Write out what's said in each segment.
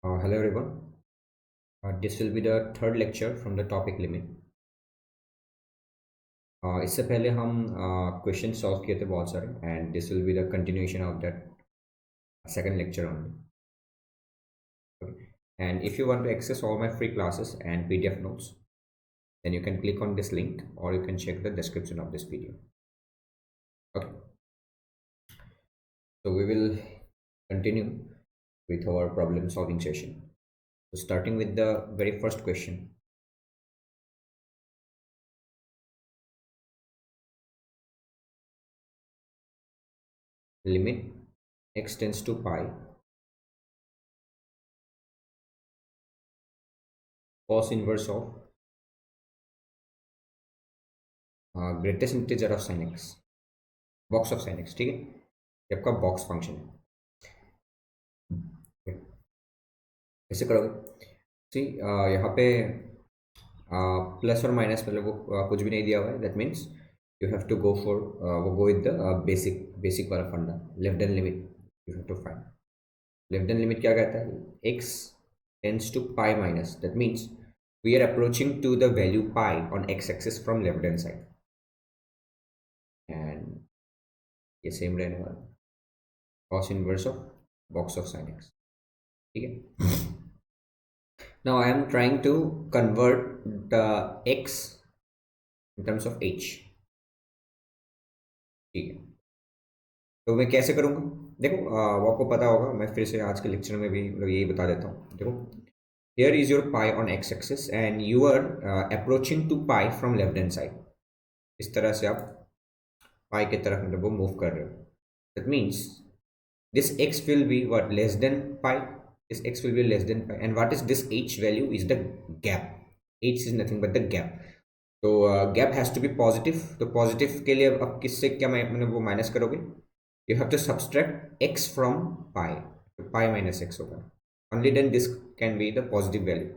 Hello everyone. This will be the third lecture from the topic limit. इससे पहले हम question solve किए थे बहुत सारे and this will be the continuation of that second lecture only. Okay. And if you want to access all my free classes and PDF notes, then you can click on this link or you can check the description of this video. Okay. So we will continue with our problem solving session. So starting with the very first question. Limit x tends to pi cos inverse of greatest integer of sine x, box of sine X. ठीक है, ये आपका box function है. कैसे करोगे? सी यहाँ पे plus और माइनस मतलब वो कुछ भी नहीं दिया हुआ है. That means you have to go for वो गो विद द बेसिक वाला फंडा. Left hand limit you have to find. Left hand limit क्या कहता है? X tends to pi minus. That means we are approaching to the value pi on x-axis from left hand side. And ये same रहने वाला cos inverse of box of sin x. ठीक है. Now I am trying to convert the x in terms of h. ठीक है, तो मैं कैसे करूँगा? देखो वो आपको पता होगा, मैं फिर से आज के लेक्चर में भी मतलब यही बता देता हूँ. देखो, here is your pi on x-axis and you are approaching to pi from left hand side. इस तरह से आप pi की तरफ मतलब वो मूव कर रहे हो. That means this x will be what? Less than pi. This x will be less than pi. And what is this h value? Is the gap. H is nothing but the gap. तो gap has to be positive. तो positive के लिए अब किससे क्या मतलब वो minus करोगे? You have to subtract x from pi. तो pi minus x होगा. Only then this can be the positive value.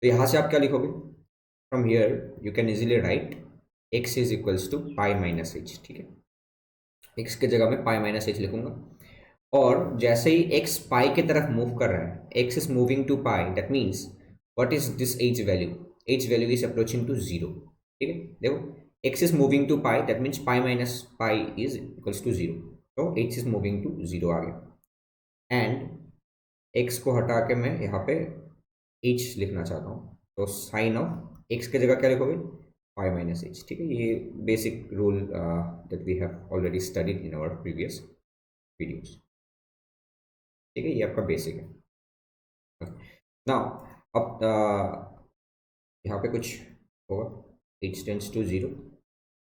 तो यहाँ से आप क्या लिखोगे? From here you can easily write x is equals to pi minus h. ठीक है, x के जगह में pi minus h लिखूंगा. और जैसे ही x पाई की तरफ मूव कर रहा है, x is moving to pi, that means what is this h value? h value is approaching to 0. ठीक है, देखो x is moving to pi, that means pi minus pi is equals to 0. तो h is moving to 0 आ गया. And x को हटा के मैं यहाँ पे h लिखना चाहता हूँ. तो साइन ऑफ x की जगह क्या लिखोगे? pi minus h. ठीक है, ये basic rule that we have already studied in our previous videos. ठीक है, ये आपका बेसिक है. नाउ अब यहाँ पे कुछ होगा. h tends to 0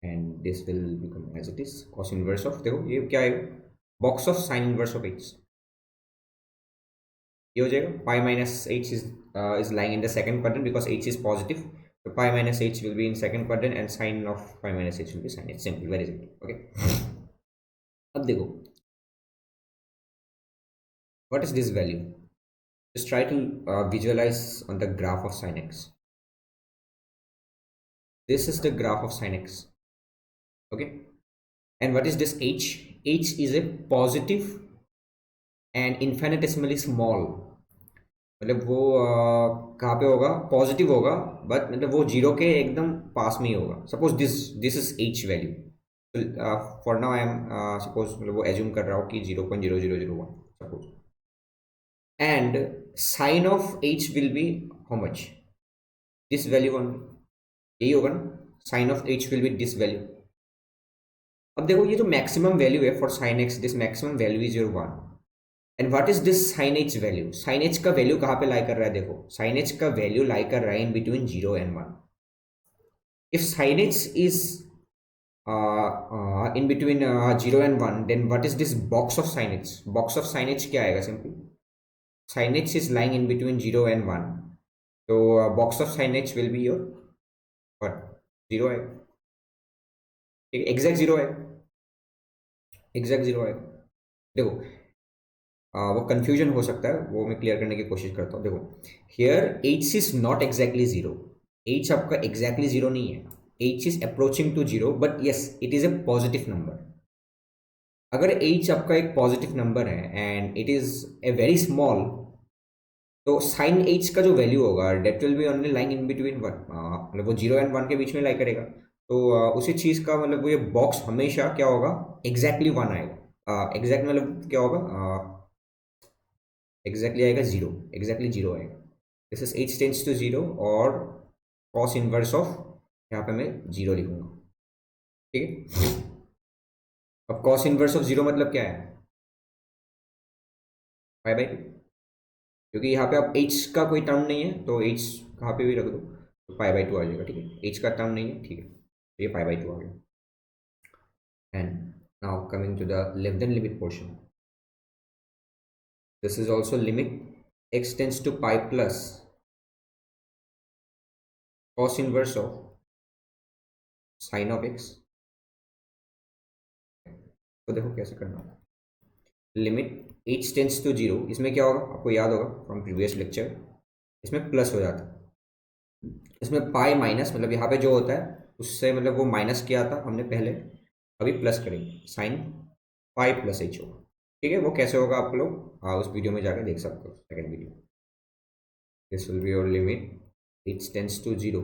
and this will become as it is cos inverse of. देखो ये क्या आएगा? Box of sine inverse of h. ये हो जाएगा pi minus h is lying in the second quadrant because h is positive. So pi minus h will be in second quadrant and sin of pi minus h will be sin. It's simple, very simple. Okay. अब देखो, what is this value? Just try to visualize on the graph of sin x. This is the graph of sin x. Okay. And what is this h? H is a positive and infinitesimally small. मतलब वो कहाँ पे होगा? Positive होगा, but मतलब वो zero के एकदम पास में ही होगा. Suppose this is H value. For now I am suppose मतलब वो एज्यूम कर रहा हूँ कि 0.0001 suppose. And sine of H will be how much? This value one. यही होगा ना? Sine of H will be this value. अब देखो ये जो मैक्सिमम वैल्यू है for sine X, this maximum value is your 1. And what is this sine H value? Sine H का value कहाँ पे लाई कर रहा है? देखो साइन एच का वैल्यू लाई कर रहा है in between 0 and 1. If sine H is in between 0 and 1, then what is this box of sine H? Box of sine H क्या आएगा? Simple sine H is lying in between 0 and 1. तो box of sine H will be your what? 0 है. ठीक है, exact 0 है. Exact 0 है. देखो वो कंफ्यूजन हो सकता है, वो मैं क्लियर करने की कोशिश करता हूँ. देखो here h is not exactly 0. h आपका एग्जैक्टली 0 नहीं है. h is approaching to 0, but yes it is a positive number. अगर h आपका एक पॉजिटिव नंबर है and it is a very small, तो साइन एच का जो वैल्यू होगा that will be only lying in between one, मतलब वो 0 और 1 के बीच में लाई करेगा। तो उसी चीज़ का मतलब वो ये बॉक्स हमेशा क्या होगा, एग्जैक्टली 1 आएगा। एग्जैक्ट मतलब क्या होगा, एग्जैक्टली आएगा 0, एग्जैक्टली 0 आएगा। This is H tends to 0 और कॉस इनवर्स ऑफ, यहाँ पे मैं 0 लिखूंगा, ठीक है। अब कॉस इनवर्स ऑफ 0 मतलब क्या है, पाई बाई 2, क्योंकि यहाँ पे अब एच का कोई टर्म नहीं है तो एच कहाँ पे भी रख दो तो पाई बाई 2 आ जाएगा, ठीक है। एच का टर्म नहीं है, ठीक है, तो ये पाई बाई 2 आ गया। And now coming to the less than limit portion, this is also limit x tends to pi plus cos inverse of sin of x। तो देखो कैसे करना है, लिमिट h टेंस टू 0, इसमें क्या होगा आपको याद होगा फ्रॉम प्रीवियस लेक्चर, इसमें प्लस हो जाता है, इसमें पाई माइनस मतलब यहाँ पे जो होता है उससे मतलब वो माइनस किया था हमने पहले, अभी प्लस करेंगे, साइन पाई प्लस एच होगा, ठीक है। वो कैसे होगा आप लोग उस वीडियो में जाकर देख सकते हो, second video. This will be your limit h tends to 0,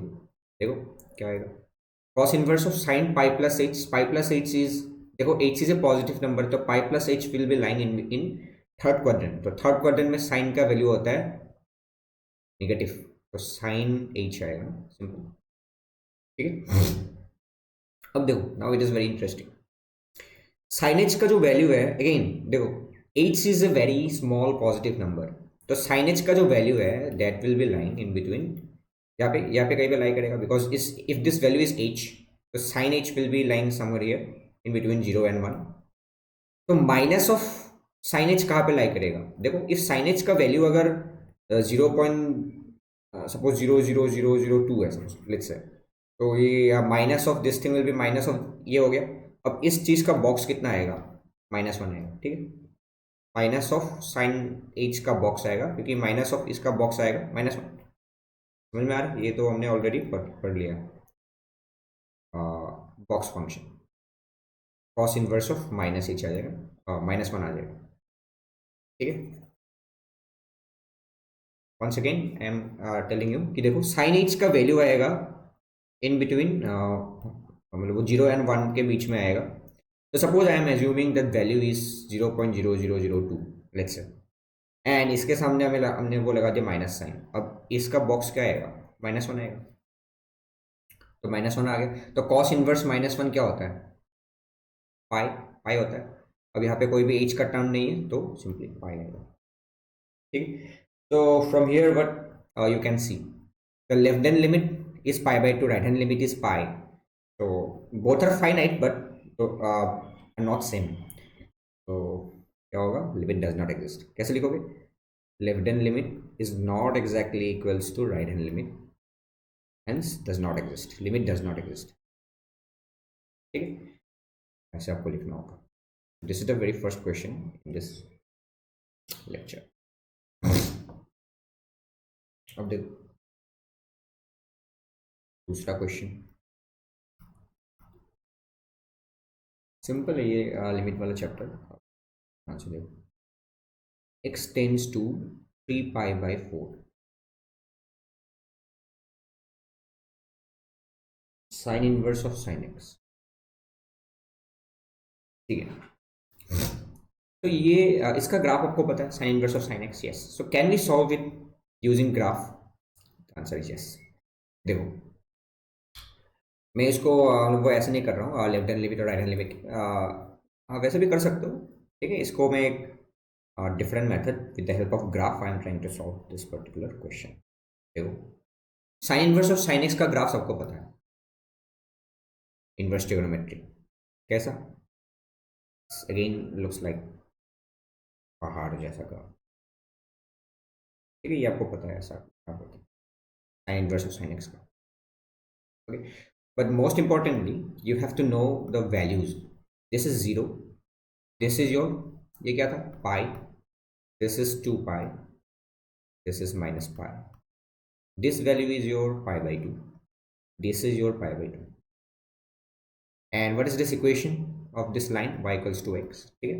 देखो क्या आएगा, cos inverse of sin pi plus H, pi plus H is, देखो H is a positive number, तो pi plus H will be lying in third quadrant, तो third quadrant में sine का value होता है नेगेटिव, तो साइन एच आएगा, simple, ठीक है। अब देखो now it is very interesting, sine H का जो वैल्यू है, अगेन देखो H is a very small positive number, तो साइन एच का जो वैल्यू है that will be lying in between, यहाँ पे कहीं पे लाई करेगा, because is if this value is H, तो sine H will be lying somewhere here in between 0 and 1। तो माइनस ऑफ साइन एच कहाँ पे लाई करेगा, देखो इफ साइन एच का वैल्यू अगर 0. सपोज 0.0002 है लेट्स से, तो ये minus of this thing will be minus of ये हो गया। अब इस चीज़ का बॉक्स कितना आएगा, -1 आएगा, ठीक है। माइनस ऑफ साइन एच का बॉक्स आएगा, क्योंकि माइनस ऑफ इसका बॉक्स आएगा -1, समझ में आ रहा है, ये तो हमने ऑलरेडी पढ़ लिया, box function cos inverse of minus H आ जाएगा, -1 आ जाएगा, ठीक है। Once again I am telling you कि देखो साइन एच का वैल्यू आएगा इन बिटवीन, मतलब वो 0 and 1 के बीच में आएगा। तो suppose I am assuming that value is 0.0002 let's say, and इसके सामने हमने वो लगा दिया माइनस साइन, अब इसका बॉक्स क्या आएगा, -1 आएगा, तो -1 आ गया। तो कॉस इनवर्स -1 क्या होता है, पाई, पाई होता है। अब यहाँ पे कोई भी एच का टर्म नहीं है तो सिंपली पाई आएगा, ठीक। तो from here what you can see, the left hand limit is pi by 2, right hand limit is pi, तो both are finite but not same. तो क्या होगा, लिमिट डज नॉट एग्जिस्ट, कैसे लिखोगे, left hand limit is not exactly equals to right hand limit, hence does not exist, limit does not exist, ठीक है। ऐसे आपको लिखना होगा। This is the very first question in this lecture. अब देखो दूसरा क्वेश्चन, सिंपल है ये, लिमिट वाला चैप्टर, आंसर देखो, x tends to 3 pi by 4, sine inverse of sine X, ठीक है। तो ये इसका ग्राफ आपको पता है, sine inverse of sine X, yes, so can we solve it using graph, answer is yes. देखो मैं इसको वो ऐसे नहीं कर रहा हूँ लेफ्ट हैंड लिमिट और राइट हैंड लिमिट, वैसे भी कर सकते हो, ठीक है। इसको मैं एक different method with the help of graph I am trying to solve this particular question। देखो sign inverse of sine X का ग्राफ सबको पता है, इनवर्स ट्रिग्नोमेट्री कैसा, अगेन लुक्स लाइक पहाड़ जैसा ग्राफ, ठीक है, ये आपको पता है ऐसा ग्राफ होता है sine inverse of sine X का, okay. But most importantly you have to know the values, this is 0, this is your, ये क्या था पाई, this is 2 pi, this is minus pi, this value is your pi by 2, this is your pi by 2, and what is this equation of this line, y equals to x, ठीक है।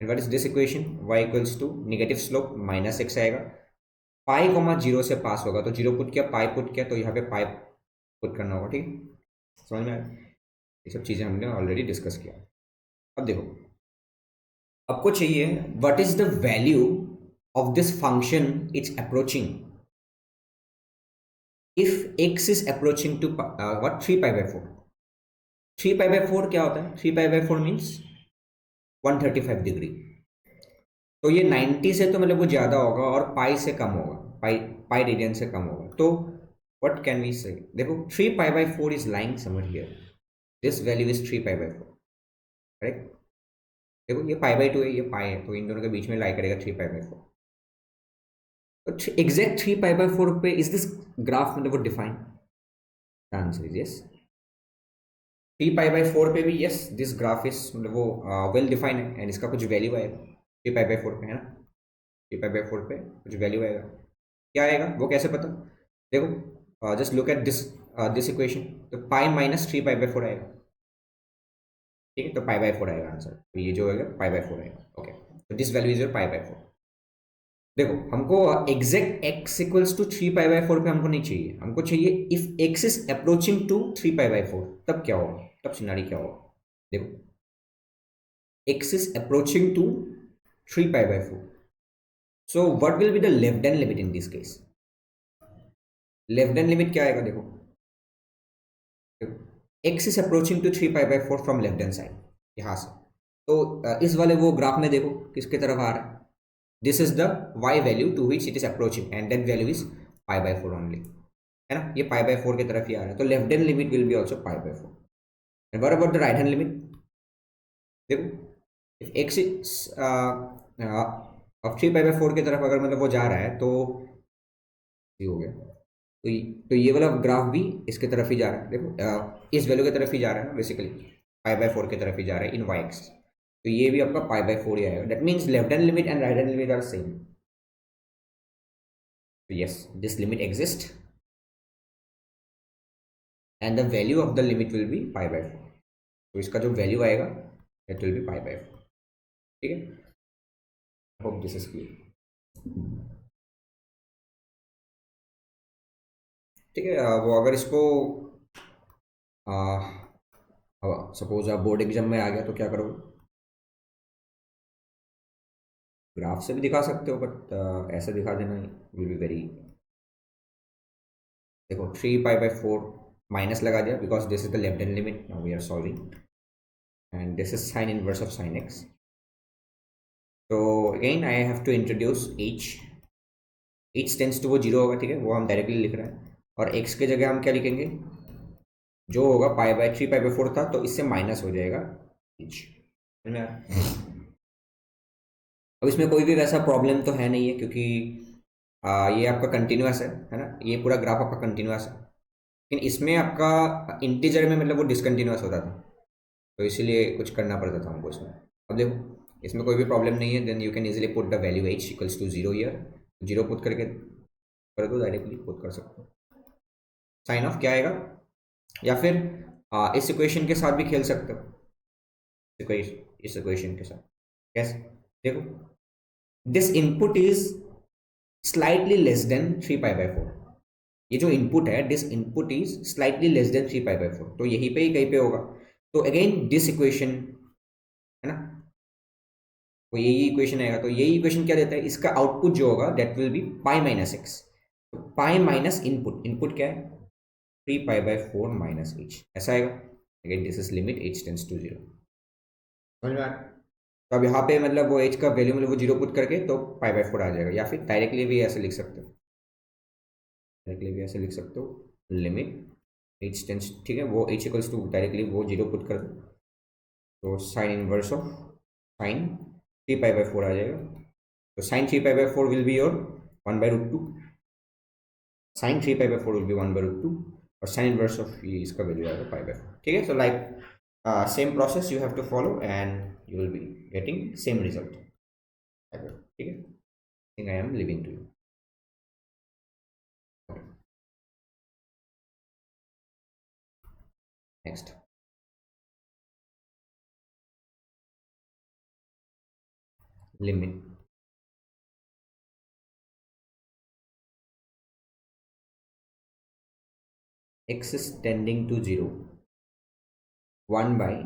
and what is this equation, y equals to negative slope minus x आएगा, पाई comma zero से पास होगा, तो zero put किया, पाई put किया, तो यहाँ पे पाई पुट करना होगा। ठीक है, समझ में आया? ये सब चीज़ें हमने ऑलरेडी डिस्कस किया। अब देखो, आपको चाहिए what is the value of this function it's approaching if X is approaching to what 3 pi by 4। 3 pi by 4 क्या होता है? 3 पाई बाय 4 मीन्स 135 डिग्री। तो ये 90 से तो मतलब वो ज़्यादा होगा और पाई से कम होगा, पाई पाई रेडियन से कम होगा। तो व्हाट कैन वी से? देखो 3 pi by 4 is lying somewhere here, this value is 3 pi by 4, correct? देखो ये पाई बाय 2 है, ये पाई है, तो इन दोनों के बीच में लाई करेगा 3 पाई बाय 4। तो एग्जैक्ट 3 पाई बाय 4 पे इज दिस ग्राफ मतलब वो define? Answer is yes. 3 pi by 4 पे भी यस, दिस ग्राफ इज मतलब वो वेल डिफाइंड है एंड इसका कुछ वैल्यू आएगा 3 पाई बाय 4 पे, है ना? 3 पाई बाय 4 पे कुछ वैल्यू आएगा। क्या आएगा वो कैसे पता? देखो just look at this equation, तो पाई माइनस 3 पाई बाय 4 आएगा। ठीक है, तो पाई बाय 4 आएगा आंसर, तो ये जो आएगा पाई बाय 4 आएगा। ओके, तो this value is your pi by 4। देखो हमको exact x equals to 3 pi by 4 पे हमको नहीं चाहिए, हमको चाहिए if x is approaching to 3 pi by 4, तब क्या होगा, तब सिनारी क्या होगा? देखो x is approaching to 3 pi by 4, so what will be the left hand limit in this case? Left hand limit क्या आएगा? देखो x is approaching to 3 pi by 4 from left hand side, यहां से। तो इस वाले वो ग्राफ में देखो किसके तरफ आ रहा है? This is the y value to which it is approaching and that value is pi by 4 only, है ना? ये पाई बाय 4 की तरफ ही आ रहा है, तो left hand limit will B also pi by 4। And what about the right hand limit? देखो if x is अब 3 पाई बाय 4 की तरफ अगर मतलब वो जा रहा है, तो ये हो गया, तो ये वाला ग्राफ भी इसके तरफ ही जा रहा है। देखो इस वैल्यू की तरफ ही जा रहा है ना, बेसिकली पाई बाय 4 की तरफ ही जा रहा है इन वाई एक्स, तो ये भी आपका पाई बाय 4 ही आएगा। That means left hand limit and right hand limit are same. तो yes, this limit exist and the value of the limit will be pi by 4। तो इसका जो वैल्यू आएगा that will be pi by 4। ठीक है, hope this is clear. ठीक है, वो अगर इसको सपोज आप बोर्ड एग्जाम में आ गया तो क्या करोगे? ग्राफ से भी दिखा सकते हो, बट ऐसे दिखा देना विल बी वेरी। देखो 3 पाई बाय 4 माइनस लगा दिया because this is the left hand limit, now we are solving and this is sine inverse of sine X. तो again I have to introduce H tends to वो zero होगा, ठीक है, वो हम directly लिख रहे हैं, और एक्स के जगह हम क्या लिखेंगे? जो होगा पाई बाय 4 था, तो इससे माइनस हो जाएगा एच। अब इसमें कोई भी वैसा प्रॉब्लम तो है नहीं है, क्योंकि ये आपका कंटिन्यूअस है ना? ये पूरा ग्राफ आपका कंटिन्यूअस है, लेकिन इसमें आपका इंटीजर में मतलब वो डिसकंटिन्यूअस होता था, तो इसीलिए कुछ करना पड़ता था हमको इसमें। अब देखो इसमें कोई भी प्रॉब्लम नहीं है, then you can easily put the value H equals to 0 here. 0 put करके कर दो, डायरेक्टली पुट कर सकते हो। साइन ऑफ क्या आएगा, या फिर इस इक्वेशन के साथ भी खेल सकते हो, इस इक्वेशन के साथ कैसे? देखो this input is slightly less than 3 pi by 4। ये जो इनपुट है, this input is slightly less than 3 pi by 4, तो यहीं पे ही कहीं पे होगा। तो अगेन दिस इक्वेशन, है ना, तो यही इक्वेशन आएगा। तो यही इक्वेशन क्या देता है? इसका आउटपुट जो होगा that will be pi minus x. तो पाई माइनस इनपुट, इनपुट क्या है? 3 पाई बाय 4 माइनस एच, ऐसा आएगा। Again this is limit H tends to 0। समझ में आ रहा है? तो अब यहाँ पे मतलब वो एच का वैल्यू मतलब वो 0 पुट करके तो पाई बाय 4 आ जाएगा, या फिर डायरेक्टली भी ऐसे लिख सकते हो, डायरेक्टली भी ऐसे लिख सकते हो, लिमिट एच टेंस, ठीक है, वो एच इक्वल्स टू डायरेक्टली वो 0 पुट कर दो, तो sine inverse of sine 3 pi by 4 आ जाएगा। तो sine 3 pi by 4 will be your 1/√2, sine 3 pi by 4 will be 1/√2, और साइन इनवर्स ऑफ ये इसका वैल्यू आएगा पाई बाय 4। ठीक है, so like same process you have to follow and you will be getting same result. ठीक है, think I am leaving to you. Next, limit x is tending to 0, 1 by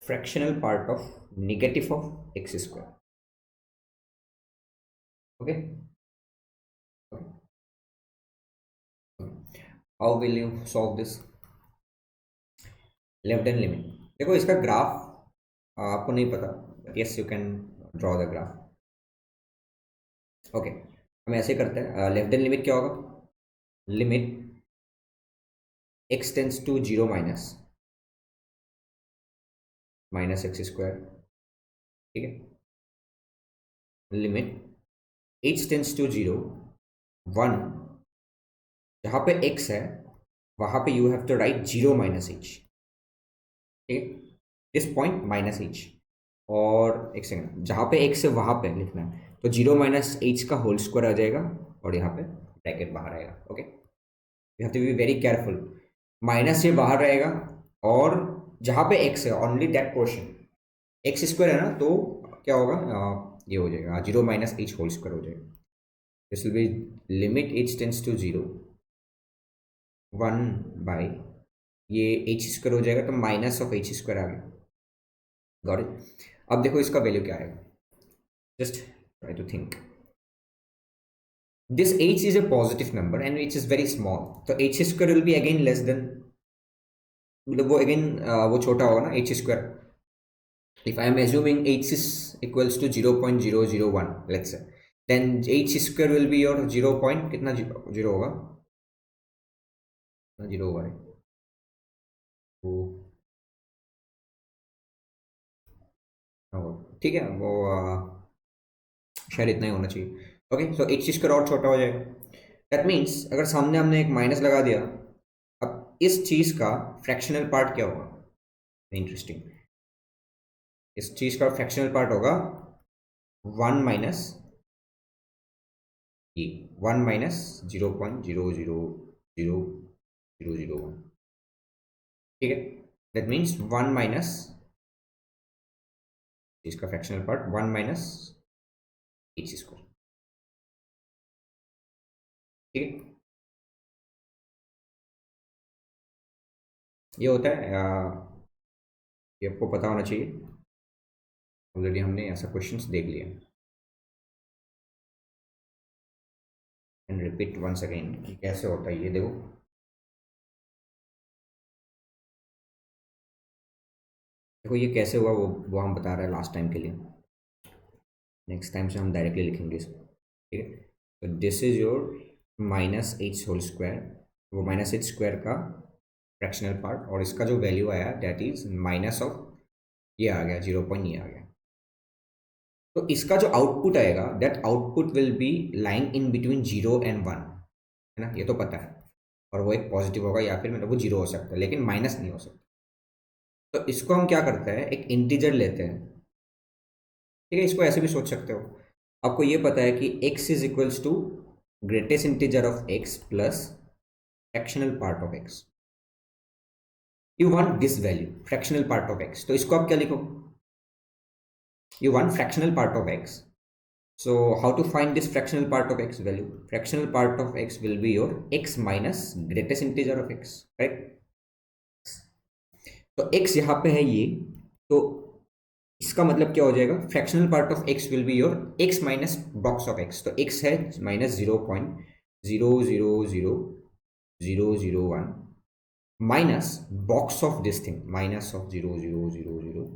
fractional part of negative of x square. Okay, how will you solve this? Left hand limit, देखो इसका graph आपको नहीं पता, yes you can draw the graph. Okay, हम ऐसे करते हैं, left hand limit क्या होगा? Limit x tends to 0 minus minus X square, ठीक है। लिमिट h टेंस टू 0 1, जहाँ पे x है वहाँ पे you have to write 0 minus h, ठीक है, दिस पॉइंट माइनस h, और एक सेकंड, जहाँ पे x है वहाँ पे लिखना है, तो 0 माइनस h का होल स्क्वायर आ जाएगा और यहाँ पे ब्रैकेट बाहर आएगा। Okay, you have to be very careful, minus ये बाहर रहेगा और जहाँ पे x है only that portion, X square है ना, तो क्या होगा, ये हो जाएगा 0 माइनस h होल स्क्वायर हो जाएगा। This will be limit h tends to 0 1 by ये h स्क्वायर हो जाएगा, तो माइनस ऑफ h स्क्वायर आ गया। Got it? अब देखो इसका वैल्यू क्या आएगा, just try to think. This h is a positive number and h is very small, तो h square will be again less than, मतलब वो अगेन वो छोटा होगा ना h square. if I am assuming h is equals to 0.001, let's say, then h square will be your 0 point कितना, 0 होगा, 0 होगा, तो ठीक है, वो शायद इतना ही होना चाहिए। ओके, सो एच स्क्वायर और छोटा हो जाएगा, दैट मीन्स अगर सामने हमने एक माइनस लगा दिया, अब इस चीज़ का फ्रैक्शनल पार्ट क्या होगा? इंटरेस्टिंग, इस चीज़ का फ्रैक्शनल पार्ट होगा 1 माइनस ये 1 माइनस 0.000001, ठीक है, दैट मीन्स 1 माइनस इसका fractional part 1 minus H square, ठीक है। ये होता है, ये आपको पता होना चाहिए, ऑलरेडी हमने ऐसा क्वेश्चंस देख लिया। एंड रिपीट वंस अगेन कि कैसे होता है ये, देखो देखो ये कैसे हुआ, वो हम बता रहे हैं लास्ट टाइम के लिए, नेक्स्ट टाइम से हम डायरेक्टली लिखेंगे इसको, ठीक है। तो this is your minus H whole square, वो माइनस एच स्क्वायर का फ्रैक्शनल पार्ट, और इसका जो वैल्यू आया दैट इज माइनस ऑफ ये आ गया 0 पॉइंट, ये आ गया। तो इसका जो आउटपुट आएगा that output will be lying in between 0 and 1, है ना, ये तो पता है, और वो एक पॉजिटिव होगा या फिर मतलब वो 0 हो सकता है लेकिन माइनस नहीं हो सकता। तो इसको हम क्या करते हैं, एक इंटीजर लेते हैं, ठीक है, इसको ऐसे भी सोच सकते हो, आपको ये पता है कि x is equals to greatest integer of x plus fractional part of x, you want this value fractional part of x, तो इसको आप क्या लिखो, you want fractional part of x, so how to find this fractional part of x value? Fractional part of x will be your x minus greatest integer of x, right? तो x यहाँ पे है ये, तो इसका मतलब क्या हो जाएगा, fractional part of x will be your x minus box of x, तो x है minus 0.000001 minus box of this thing minus of 0.0000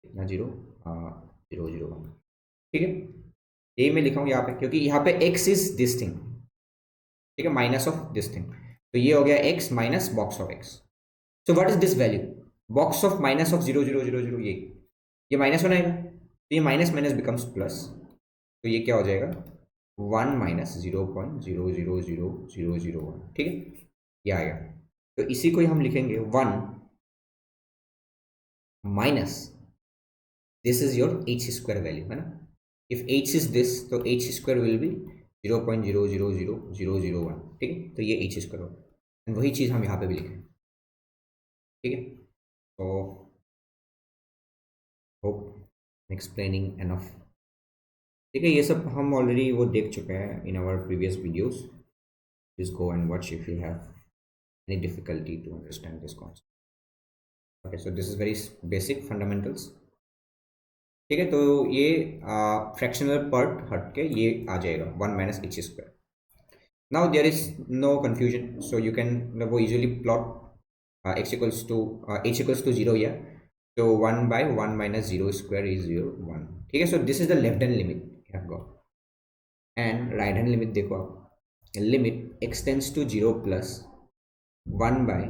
इतना 0.001, ठीक है। ये मैं लिखा हूँ यहाँ पे क्योंकि यहाँ पे x इज दिस थिंग, ठीक है, माइनस ऑफ दिस थिंग, तो ये हो गया x minus box of x। So what is this value, box of minus of 0.000, ये माइनस होना है, तो ये माइनस माइनस बिकम्स प्लस, तो ये क्या हो जाएगा 1 माइनस 0.000001, ठीक है, ये आएगा। तो इसी को ही हम लिखेंगे 1 minus this is your h square value, है ना, इफ h इज दिस तो h स्क्वायर विल बी 0.000001, ठीक है, तो ये h स्क्वायर होगा, एंड वही चीज़ हम यहाँ पे भी लिखें, ठीक है। तो होप एक्सप्लेनिंग एनफ, ठीक है, ये सब हम ऑलरेडी वो देख चुके हैं in our previous videos, Please go and watch if you have any difficulty to understand this concept. Okay, so this is very basic fundamentals. ठीक है, तो ये फ्रैक्शनल पार्ट हट के ये आ जाएगा 1 minus H square. Now there is no confusion, so you can वो easily plot x equals to h equals to 0 या तो 1 by 1 minus 0 square is 0 1. ठीक है, so this is the left hand limit you have got. And right hand limit देखो आप, limit x tends to 0 plus 1 by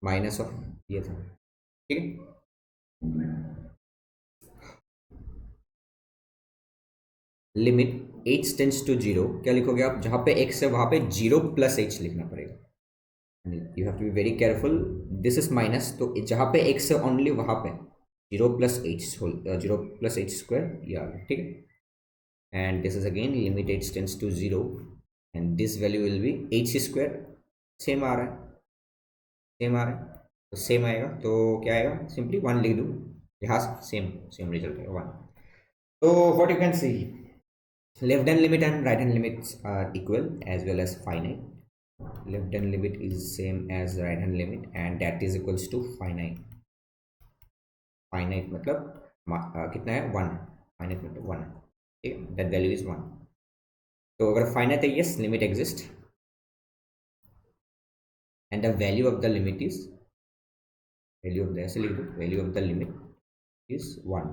minus of ये था. ठीक है, लिमिट h टेंड्स टू 0, क्या लिखोगे आप, जहां पे x है वहां पे 0 प्लस h लिखना पड़ेगा. You have to be very careful, this is minus, तो जहां पे x है ओनली वहां पे 0 plus h 0 plus h square ये आ गया. ठीक है, and this is again limit h tends to 0 and this value will be h square. Same आ रहा है, सेम आ रहा है, तो सेम आएगा, तो क्या आएगा, सिंपली 1 लिख दूँ, यहाँ सेम सेम रिजल्ट आएगा 1. तो what you can C, left hand limit and right hand limits are equal as well as finite. Left hand limit is same as right hand limit and that is equals to finite. Finite मतलब कितना है, 1. finite मतलब 1. ठीक है, that value is 1. तो अगर finite है, yes, limit exists and the value of the limit is, value of the, ऐसे लिख दो, value of the limit is 1.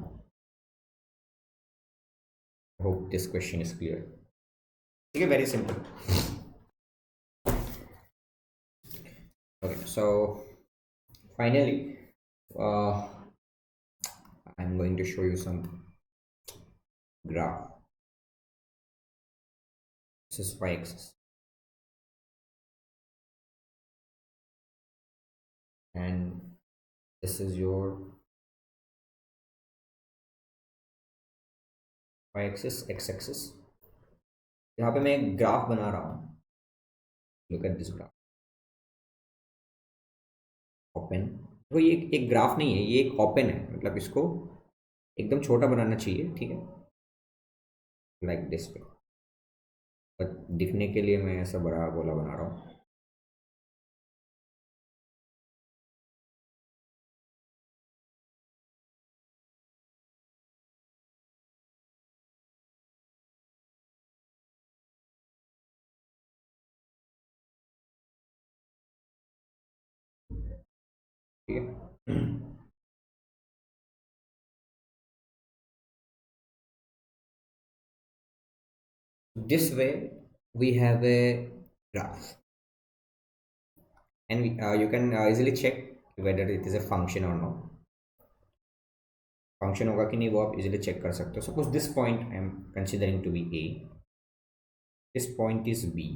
I hope this question is clear. ठीक है, very simple. Okay, so finally I'm going to show you some graph. This is y-axis and this is your y-axis, x-axis. यहाँ पे मैं एक graph बना रहा हूँ. Look at this graph. Open, तो ये एक ग्राफ नहीं है, ये एक ओपन है, मतलब इसको एकदम छोटा बनाना चाहिए. ठीक है, लाइक दिस पे, बट दिखने के लिए मैं ऐसा बड़ा गोला बना रहा हूँ. ठीक है, this way we have a graph and you can easily check whether it is a function or not. Function होगा कि नहीं वो आप इजीली चेक कर सकते हो. Suppose this point I am considering to be A, this point is B,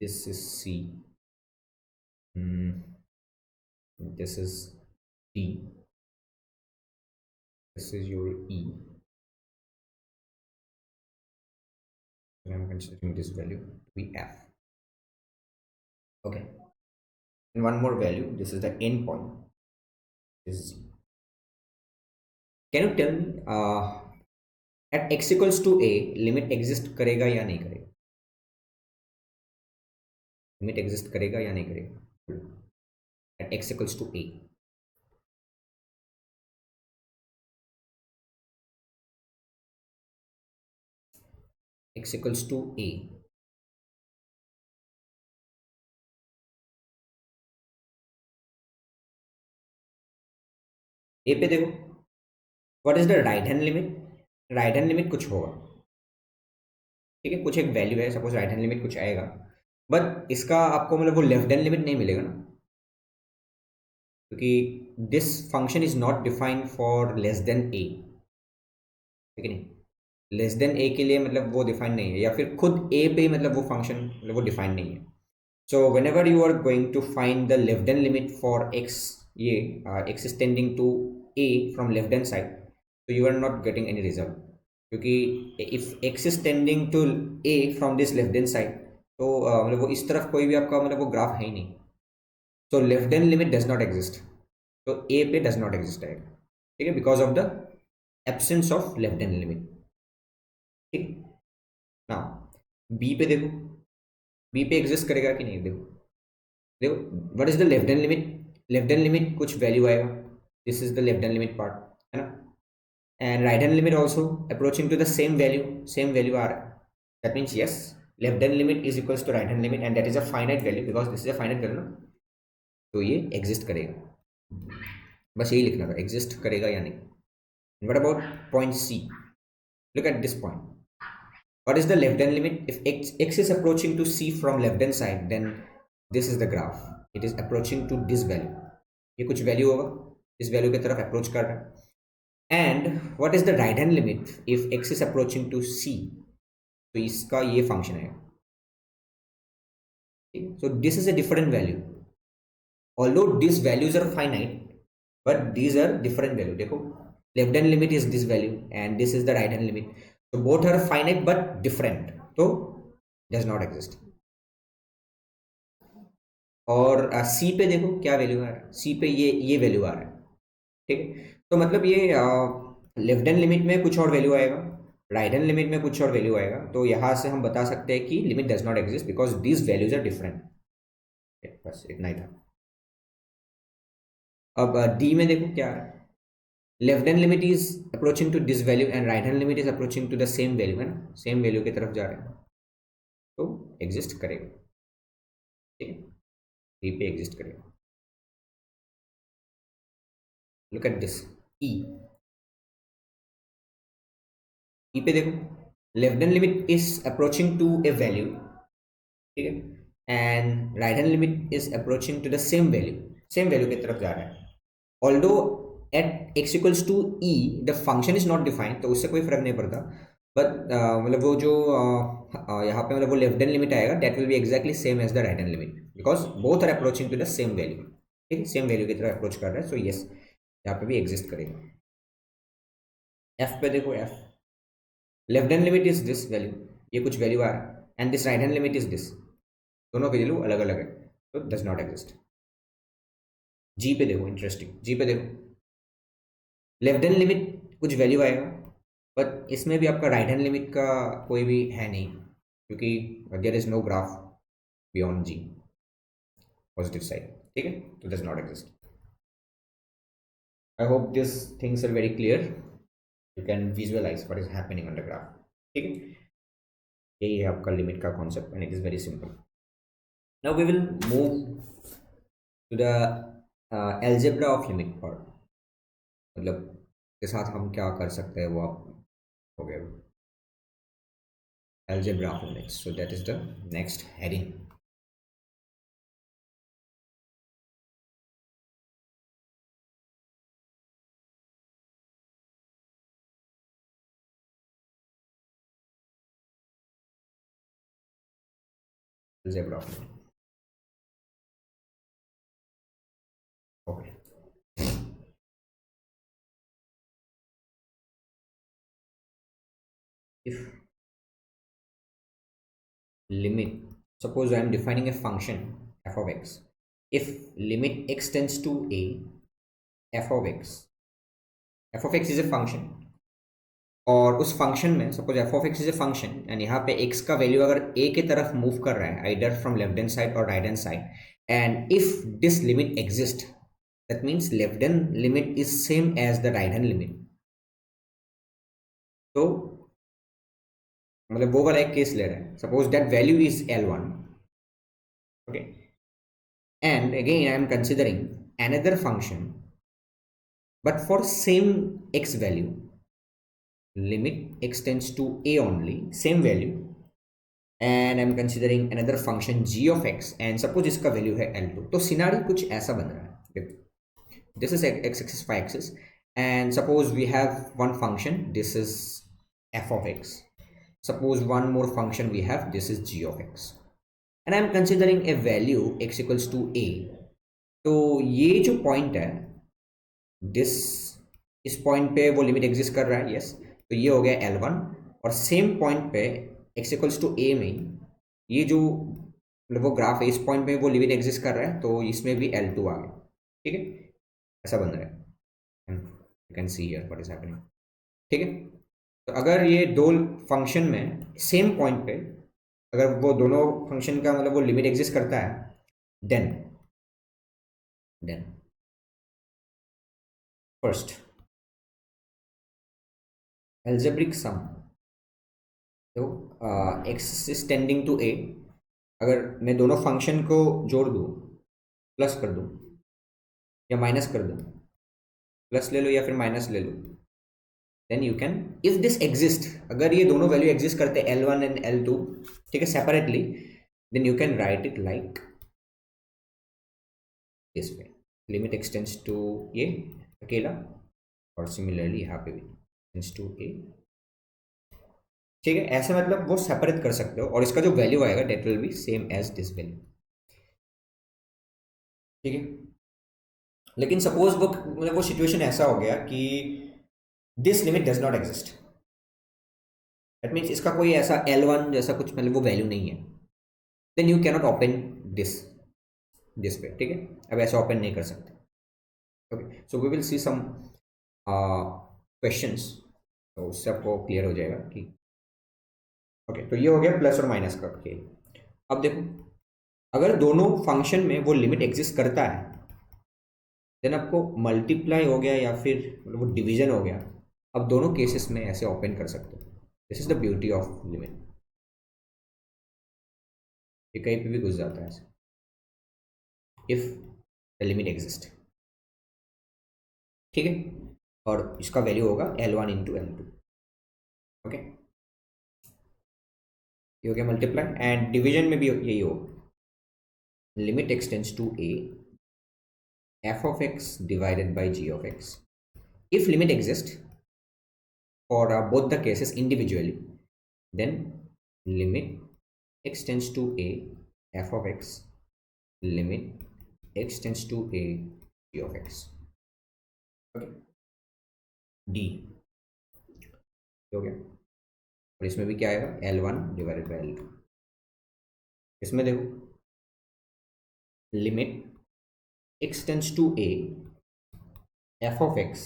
this is C, this is D, this is your E, and I'm considering this value to be F. Okay, and one more value, this is the end point, this is Z. Can you tell me at x equals to a limit exist करेगा या नहीं करेगा, limit exist करेगा या नहीं करेगा at x equals to a? x equals to a, a पे देखो, what is the right hand limit, right hand limit कुछ होगा. ठीक है, कुछ एक वैल्यू है, सपोज राइट हैंड लिमिट कुछ आएगा, बट इसका आपको मतलब वो लेफ्ट हैंड लिमिट नहीं मिलेगा ना, क्योंकि this function is not defined for less than A. ठीक है, नहीं, लेस देन ए के लिए मतलब वो डिफाइंड नहीं है, या फिर खुद ए पे मतलब वो फंक्शन मतलब वो डिफाइंड नहीं है. So whenever you are going to find the left hand limit for X, ये X is tending to A from left hand side, so you are not getting any result, क्योंकि if x is tending to a from this left hand side, तो मतलब वो इस तरफ कोई भी आपका मतलब वो ग्राफ है ही नहीं, so left hand limit does not exist, तो a पे does not exist आएगा. ठीक है, because of the absence of left hand limit. ठीक, now बी पे देखो, बी पे एग्जिस्ट करेगा कि नहीं, देखो देखो, what is the left hand limit, left hand limit कुछ वैल्यू आएगा, this is the left hand limit part, है ना, and right hand limit also approaching to the same value are, that means yes, left hand limit is equals to right hand limit and that is a finite value because this is a finite value ना, तो ये exist करेगा, बस यही लिखना था, exist करेगा या नहीं. What about point C? Look at this point. What is the left hand limit? If x is approaching to C from left hand side, then this is the graph. It is approaching to this value. ये कुछ value होगा, इस value की तरफ approach कर रहा है. And what is the right hand limit if x is approaching to C? तो इसका ये फंक्शन है. So this is a different value. Although these values are finite, but these are different value. देखो, left hand limit is this value and this is the right hand limit. So both are finite but different. तो does not exist. और C पे देखो क्या value आ रहा है, C पे ये वैल्यू आ रहा है. ठीक है, तो मतलब ये लेफ्ट हैंड लिमिट में कुछ और वैल्यू आएगा, राइट हैंड लिमिट में कुछ और वैल्यू आएगा, तो यहाँ से हम बता सकते हैं कि limit does not exist because these values are different. बस इतना ही था. अब डी में देखो क्या है, left hand limit is approaching to this value and right hand limit is approaching to the same value, है ना, सेम वैल्यू की तरफ जा रहे हैं, तो एग्जिस्ट करेगा. ठीक है, डी पे एग्जिस्ट करेगा. Look at this e, e पे देखो, left hand limit is approaching to a value, ठीक है, and right hand limit is approaching to the same value की तरफ जा रहा है. Although at x equals to e the function is not defined, तो उससे कोई फर्क नहीं पड़ता, बट मतलब वो जो यहाँ पे मतलब वो लेफ्ट हैंड लिमिट आएगा that will be exactly same as the right hand limit because both are approaching to the same value. ठीक है, सेम वैल्यू की तरफ अप्रोच कर रहा है, सो यस यहाँ पे भी एग्जिस्ट करेगा. एफ पे देखो, F left hand limit is this value, ये कुछ वैल्यू आ रहा है, and this right hand limit is this, दोनों वैल्यू अलग अलग है, तो डज नॉट एग्जिस्ट. जी पे देखो, इंटरेस्टिंग, जी पे देखो, लेफ्ट हैंड लिमिट कुछ वैल्यू आएगा, बट इसमें भी आपका राइट हैंड लिमिट का कोई भी है नहीं क्योंकि there is no graph beyond g, positive side. ठीक है, तो does not exist. I hope this things are very clear, you can visualize what is happening on the graph. ठीक है, यही है आपका लिमिट का concept and it is very simple. Now we will move to the algebra of limit part, मतलब के साथ हम क्या कर सकते हैं वो आप हो गया, algebra of limits. So that is the next heading. Algebra of limits. Okay. If limit, suppose I am defining a function f of x, if limit x tends to a, f of x is a function, और उस function में suppose F of x is a function and यहाँ पे x का value अगर ए की तरफ move कर रहा है either from left hand side और right hand side, and if this limit exist that means left hand limit is same as the right hand limit. तो मतलब वो वाला एक केस ले रहे हैं, suppose that value is L1. Okay, and again I am considering another function but for same x value, limit x tends to a only, same value, and I'm considering another function g of x and suppose इसका value है L2. तो scenery कुछ ऐसा बन रहा है, देखो this is x axis, y axis, and suppose we have one function, this is f of x, suppose one more function we have, this is g of x, and I'm considering a value x equals to a. तो ये जो point है this, इस point पे वो limit exist कर रहा है, यस, तो ये हो गया L1, और सेम पॉइंट पे x इक्वल्स टू a में ये जो मतलब वो ग्राफ है इस पॉइंट पे वो लिमिट एग्जिस्ट कर रहा है, तो इसमें भी L2 आ गया. ठीक है, ऐसा बन रहा है, you can see here what is happening. ठीक है, तो अगर ये दो फंक्शन में सेम पॉइंट पे अगर वो दोनों फंक्शन का मतलब वो लिमिट एग्जिस्ट करता है, देन फर्स्ट एल्जेब्रिक सम, तो एक्स इज टेंडिंग टू ए, अगर मैं दोनों फंक्शन को जोड़ दूँ, प्लस कर दूँ या माइनस कर दूँ, प्लस ले लो या फिर माइनस ले लो, then you can, if this exist, अगर ये दोनों वैल्यू एग्जिस्ट करते हैं L1 एंड L2, ठीक है, separately, then you can write it like this way, limit x tends to ये अकेला, और सिमिलरली यहाँ पे भी एक्सटेंड्स टू ए, ठीक है, ऐसे मतलब वो सेपरेट कर सकते हो, और इसका जो वैल्यू आएगा that will be same as this value, ठीक है। लेकिन सपोज वो मतलब वो सिचुएशन ऐसा हो गया कि this limit does not exist, that means इसका कोई ऐसा L1 जैसा कुछ मतलब वो वैल्यू नहीं है, then you cannot open this पे, ठीक है, अब ऐसा ओपन नहीं कर सकते। Okay, so we will see some questions, तो उससे आपको क्लियर हो जाएगा कि ओके, तो ये हो गया प्लस और माइनस का खेल। अब देखो, अगर दोनों फंक्शन में वो लिमिट एग्जिस्ट करता है, देन आपको मल्टीप्लाई हो गया या फिर मतलब वो डिवीजन हो गया, अब दोनों केसेस में ऐसे ओपन कर सकते हो। This is the beauty of limit, ये कहीं पे भी घुस जाता है ऐसे, इफ द लिमिट एग्जिस्ट, ठीक है, और इसका वैल्यू होगा L1 इंटू L2, ओके, ये हो गया मल्टीप्लाई, एंड डिवीजन में भी यही होगा, limit x tends to a f of x divided by g of x, if limit exists for both the cases individually, then limit extends to a f of x, limit extends to a g of x, okay, d हो गया, और इसमें भी क्या आएगा L1 divided by L2, इसमें देखो limit extends to a f of x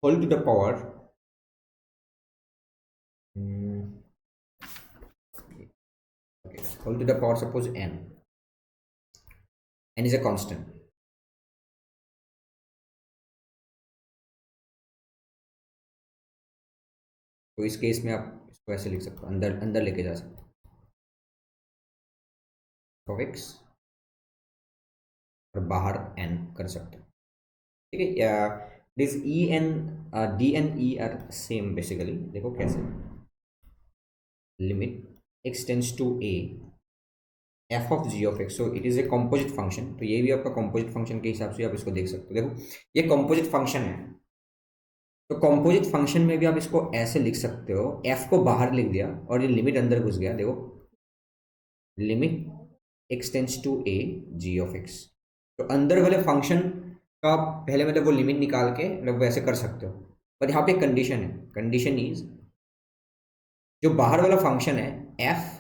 whole to the power okay, whole to the power, suppose n is a constant, तो इस केस में आप इसको ऐसे लिख सकते हो, अंदर अंदर लेके जा सकते हो f of x, और बाहर n कर सकते हो, ठीक है, या this e n d and e are same basically, देखो कैसे, limit x tends to a f of g of x, so it is a composite function, तो ये भी आपका कॉम्पोजिट फंक्शन के हिसाब से आप इसको देख सकते हो, देखो ये कॉम्पोजिट फंक्शन है, तो कॉम्पोजिट फंक्शन में भी आप इसको ऐसे लिख सकते हो, f को बाहर लिख दिया और ये लिमिट अंदर घुस गया, देखो limit x tends to a g of x, तो अंदर वाले फंक्शन का पहले मतलब वो लिमिट निकाल के मतलब वैसे कर सकते हो, पर यहाँ पे कंडीशन है, कंडीशन इज जो बाहर वाला फंक्शन है एफ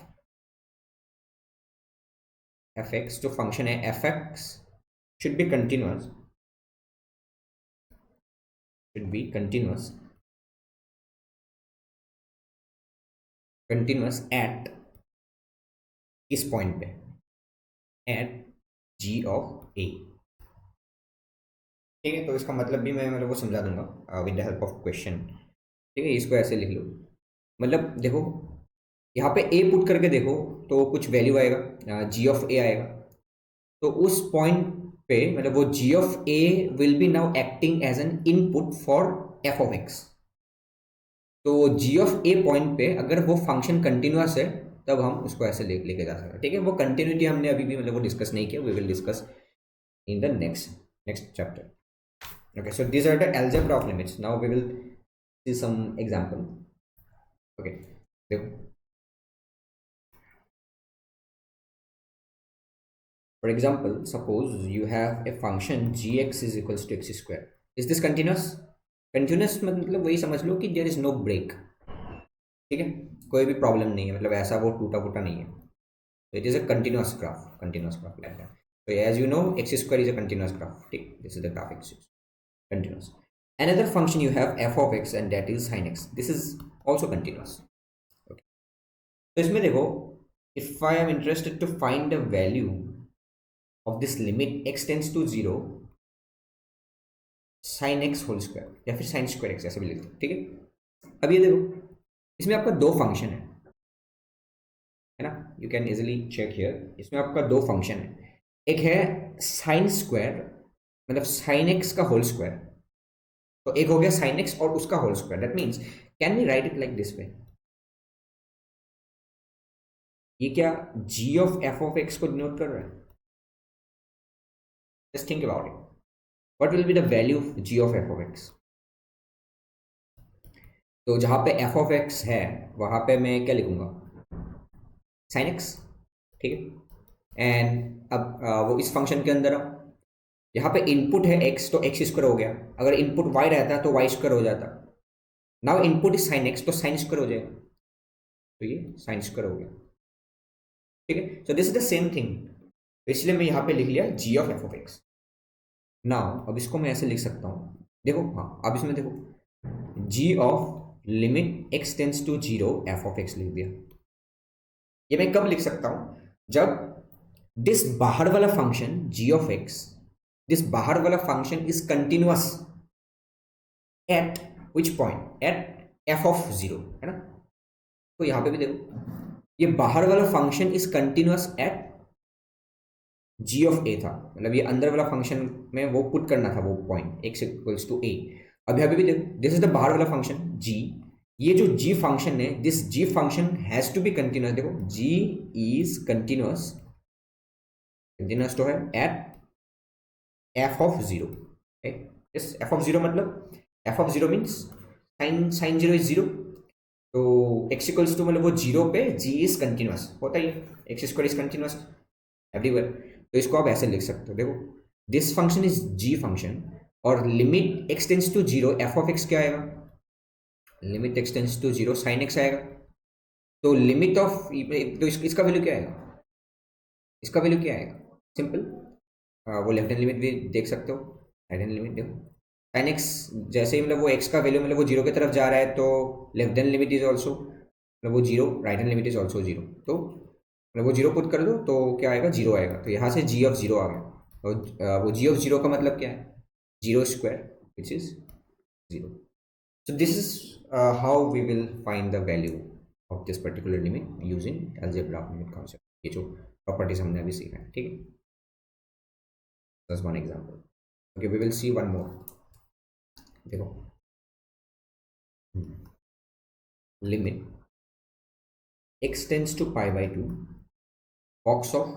एक्स, जो फंक्शन है F x should be continuous, continuous at इस पॉइंट पे, एट g ऑफ a, ठीक है, तो इसका मतलब भी मैं मतलब वो समझा दूंगा with the help of question, ठीक है, इसको ऐसे लिख लो, मतलब देखो यहाँ पे a पुट करके देखो तो कुछ वैल्यू आएगा, g ऑफ a आएगा, तो उस पॉइंट पे मतलब वो g of a will be now acting as an input for f of x, तो g ऑफ a पॉइंट पे अगर वो फंक्शन कंटिन्यूअस है तब हम उसको ऐसे लेके जा सकते हैं, ठीक है, वो कंटिन्यूटी हमने अभी भी मतलब वो डिस्कस नहीं किया, we will discuss in the next chapter, okay, so these are the algebra of limits, now we will see some example, okay, देखो for example, suppose you have a function gx is equals to x square, is this continuous मतलब वही समझ लो कि there is no break, ठीक है, कोई भी problem नहीं है, मतलब ऐसा वो टूटा फूटा नहीं है, so it is a continuous graph like that, so as you know x square is a continuous graph, ठीक, this is the graph x continuous. Another function you have f of x and that is sin x, this is also continuous, okay, तो इसमें देखो if I am interested to find the value of this limit x tends to 0 sin x whole square या फिर sin square x ऐसे भी लिख दो, ठीक है। अब ये देखो इसमें आपका दो फंक्शन है ना, you can easily check here, इसमें आपका दो फंक्शन है, एक है sin स्क्वायर मतलब sin x का होल स्क्वायर, तो एक हो गया sin x और उसका whole square, that means can we write it like this way, ये क्या g of f of x को डिनोट कर रहा है, just think about it, what will be the value of g of f of x। तो जहां पे f of x है वहां पे मैं क्या लिखूंगा sin x, ठीक है। एंड अब वो इस फंक्शन के अंदर यहाँ पे इनपुट है x तो x स्क्वायर हो गया, अगर इनपुट y रहता तो y स्क्वायर हो जाता, now input is sin x तो sin स्क्वायर हो जाएगा, तो ये sin स्क्वायर हो गया, ठीक है। So this is the same thing, इसलिए मैं यहाँ पे लिख लिया g of f of x। Now अब इसको मैं ऐसे लिख सकता हूँ, देखो हाँ अब इसमें देखो g of limit x tends to 0 f of x लिख दिया। ये मैं कब लिख सकता हूं, जब दिस बाहर वाला function g of x, this बाहर वाला function is continuous at which point, at f of 0, है ना। तो यहां पे भी देखो ये बाहर वाला function is continuous eight g of a था, मतलब ये अंदर वाला फंक्शन में वो पुट करना था वो point x equals to a। अब यहाँ पे भी देखो दिस इज द बाहर वाला फंक्शन g, ये जो g फंक्शन है this g function has to be continuous, देखो g इज कंटिन्यूअस, कंटिन्यूअस तो है एट f ऑफ 0, इस f ऑफ 0 मतलब f of 0 means sign 0 is 0, तो x इक्वल्स टू मतलब वो 0 पे g इज कंटिन्यूअस होता ही है, x square is continuous everywhere, तो इसको आप ऐसे लिख सकते हो, देखो this function is g function और limit x tends to 0 f of x क्या आएगा, limit x tends to 0 sin x आएगा, तो लिमिट ऑफ तो इसका वैल्यू क्या आएगा, इसका वैल्यू क्या आएगा, सिंपल वो लेफ्ट हैंड लिमिट भी देख सकते हो, राइट हैंड लिमिट देखो sin x जैसे ही मतलब वो x का वैल्यू मतलब वो 0 की तरफ जा रहा है तो left hand limit is also मतलब वो 0, right hand limit is also 0, तो मतलब वो 0 पुट कर दो तो क्या आएगा 0 आएगा, तो यहाँ से g ऑफ 0 आ गया, और वो g ऑफ 0 का मतलब क्या है 0 square which is 0। So this is how we will find the value of this particular limit using algebra limit concept, ये जो properties हमने अभी सीखा है, ठीक है। That's one example. Okay, we will see one more. देखो limit x tends to pi by 2 box of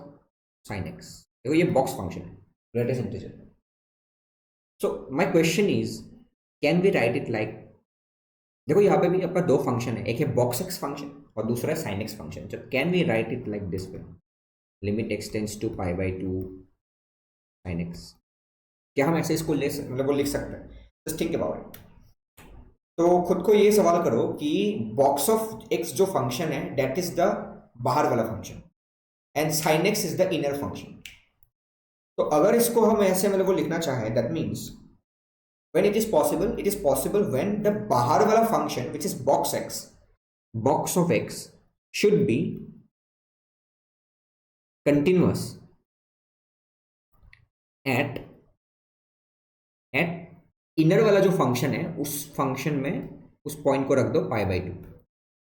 sin x, देखो ये box function है, greatest integer। So my question is, can we write it like, देखो यहाँ पे भी आपका दो फंक्शन है, एक है बॉक्स एक्स फंक्शन और दूसरा है साइन एक्स फंक्शन, तो can we write it like this way, limit x tends to pi by 2 sine x, क्या हम ऐसे इसको ले मतलब वो लिख सकते हैं, जस्ट थिंक अबाउट इट। तो खुद को ये सवाल करो कि बॉक्स ऑफ एक्स जो फंक्शन है दैट इज द बाहर वाला function and sine x is the inner function, तो अगर इसको हम ऐसे मतलब वो लिखना चाहें that means when it is possible when the bahar wala function which is box of x should be continuous at inner वाला जो फंक्शन है उस फंक्शन में उस पॉइंट को रख दो पाई बाई 2,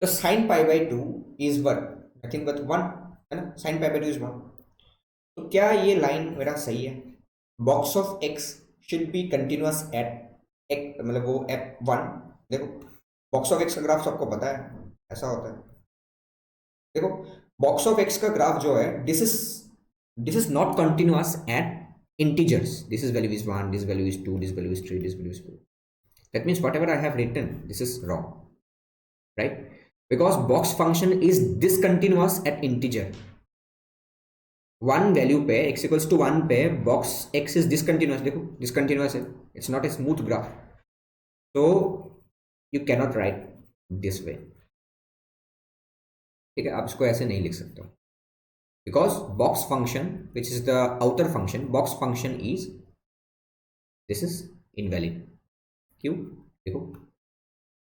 तो sine pi by 2 is one nothing but 1, है ना, साइन पाई बाई 2 इज 1, तो क्या ये लाइन मेरा सही है, box of x should be continuous eight एक मतलब वो एट 1, देखो बॉक्स ऑफ एक्स का ग्राफ सबको पता है ऐसा होता है, देखो बॉक्स ऑफ एक्स का ग्राफ जो है this is not continuous at integers, this is value is 1, this value is 2, this value is 3, this value is 4, that means whatever I have written this is wrong, right, because box function is discontinuous at integer, one value पे x equals to 1 पे box x is discontinuous, देखो discontinuous है, it's not a smooth graph, so you cannot write this way, ठीक है, आप इसको ऐसे नहीं लिख सकते हो, because box function which is the outer function box function is this is invalid, क्यों देखो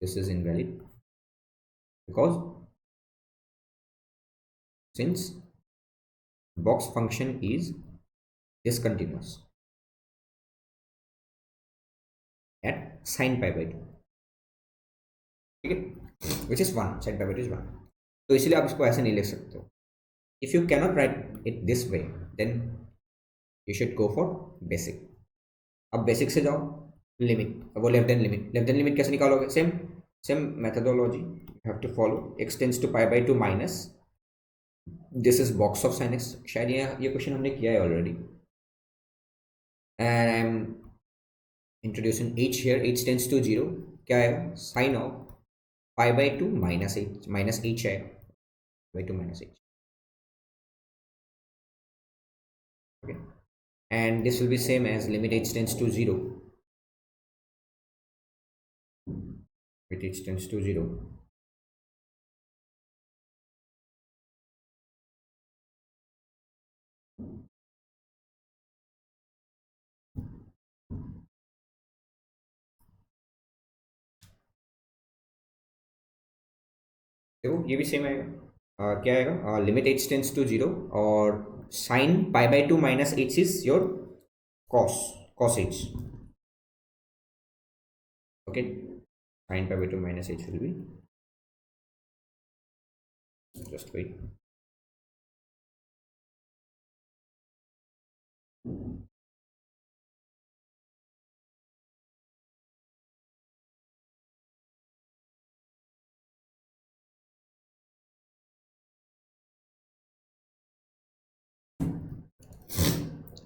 this is invalid because since box function is discontinuous at sin pi by 2, ठीक है, which is 1, sin pi by 2 is 1. तो इसलिए आप इसको ऐसे नहीं लिख सकते हो. If you cannot write it this way then you should go for basic. अब बेसिक से जाओ, लिमिट, वो left hand limit. Left hand limit कैसे निकालोगे? Same methodology you have to follow. x tends to pi by 2 minus this is box of sine x. शायद ये question हमने किया है already. And I am introducing h here. h tends to 0, क्या आएगा? Sign of pi by 2 minus h आएगा, by 2 minus h. Okay, and this will be same as limit h tends to 0, with h tends to 0. देखो ये भी same आएगा. क्या आएगा? Limit h tends to 0 और sine pi by 2 minus h is your cos h. Okay, sine pi by 2 minus h will be, just wait.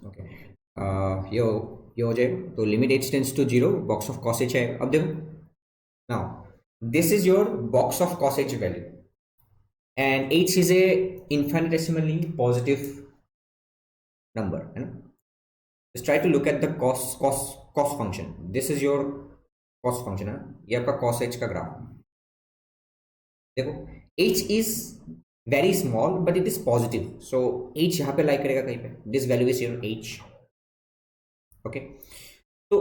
Okay, ये हो जाएगा. तो limit h tends to 0, box of cos h आएगा. अब देखो, now this is your box of cos h value and h is a infinitesimally positive number, है ना. just try to look at the cos function. this is your cos function, है ना. ये आपका cos h का graph. देखो h is very small but it is positive, so h यहाँ पे लाई करेगा कहीं पे. this value is your h. Okay, तो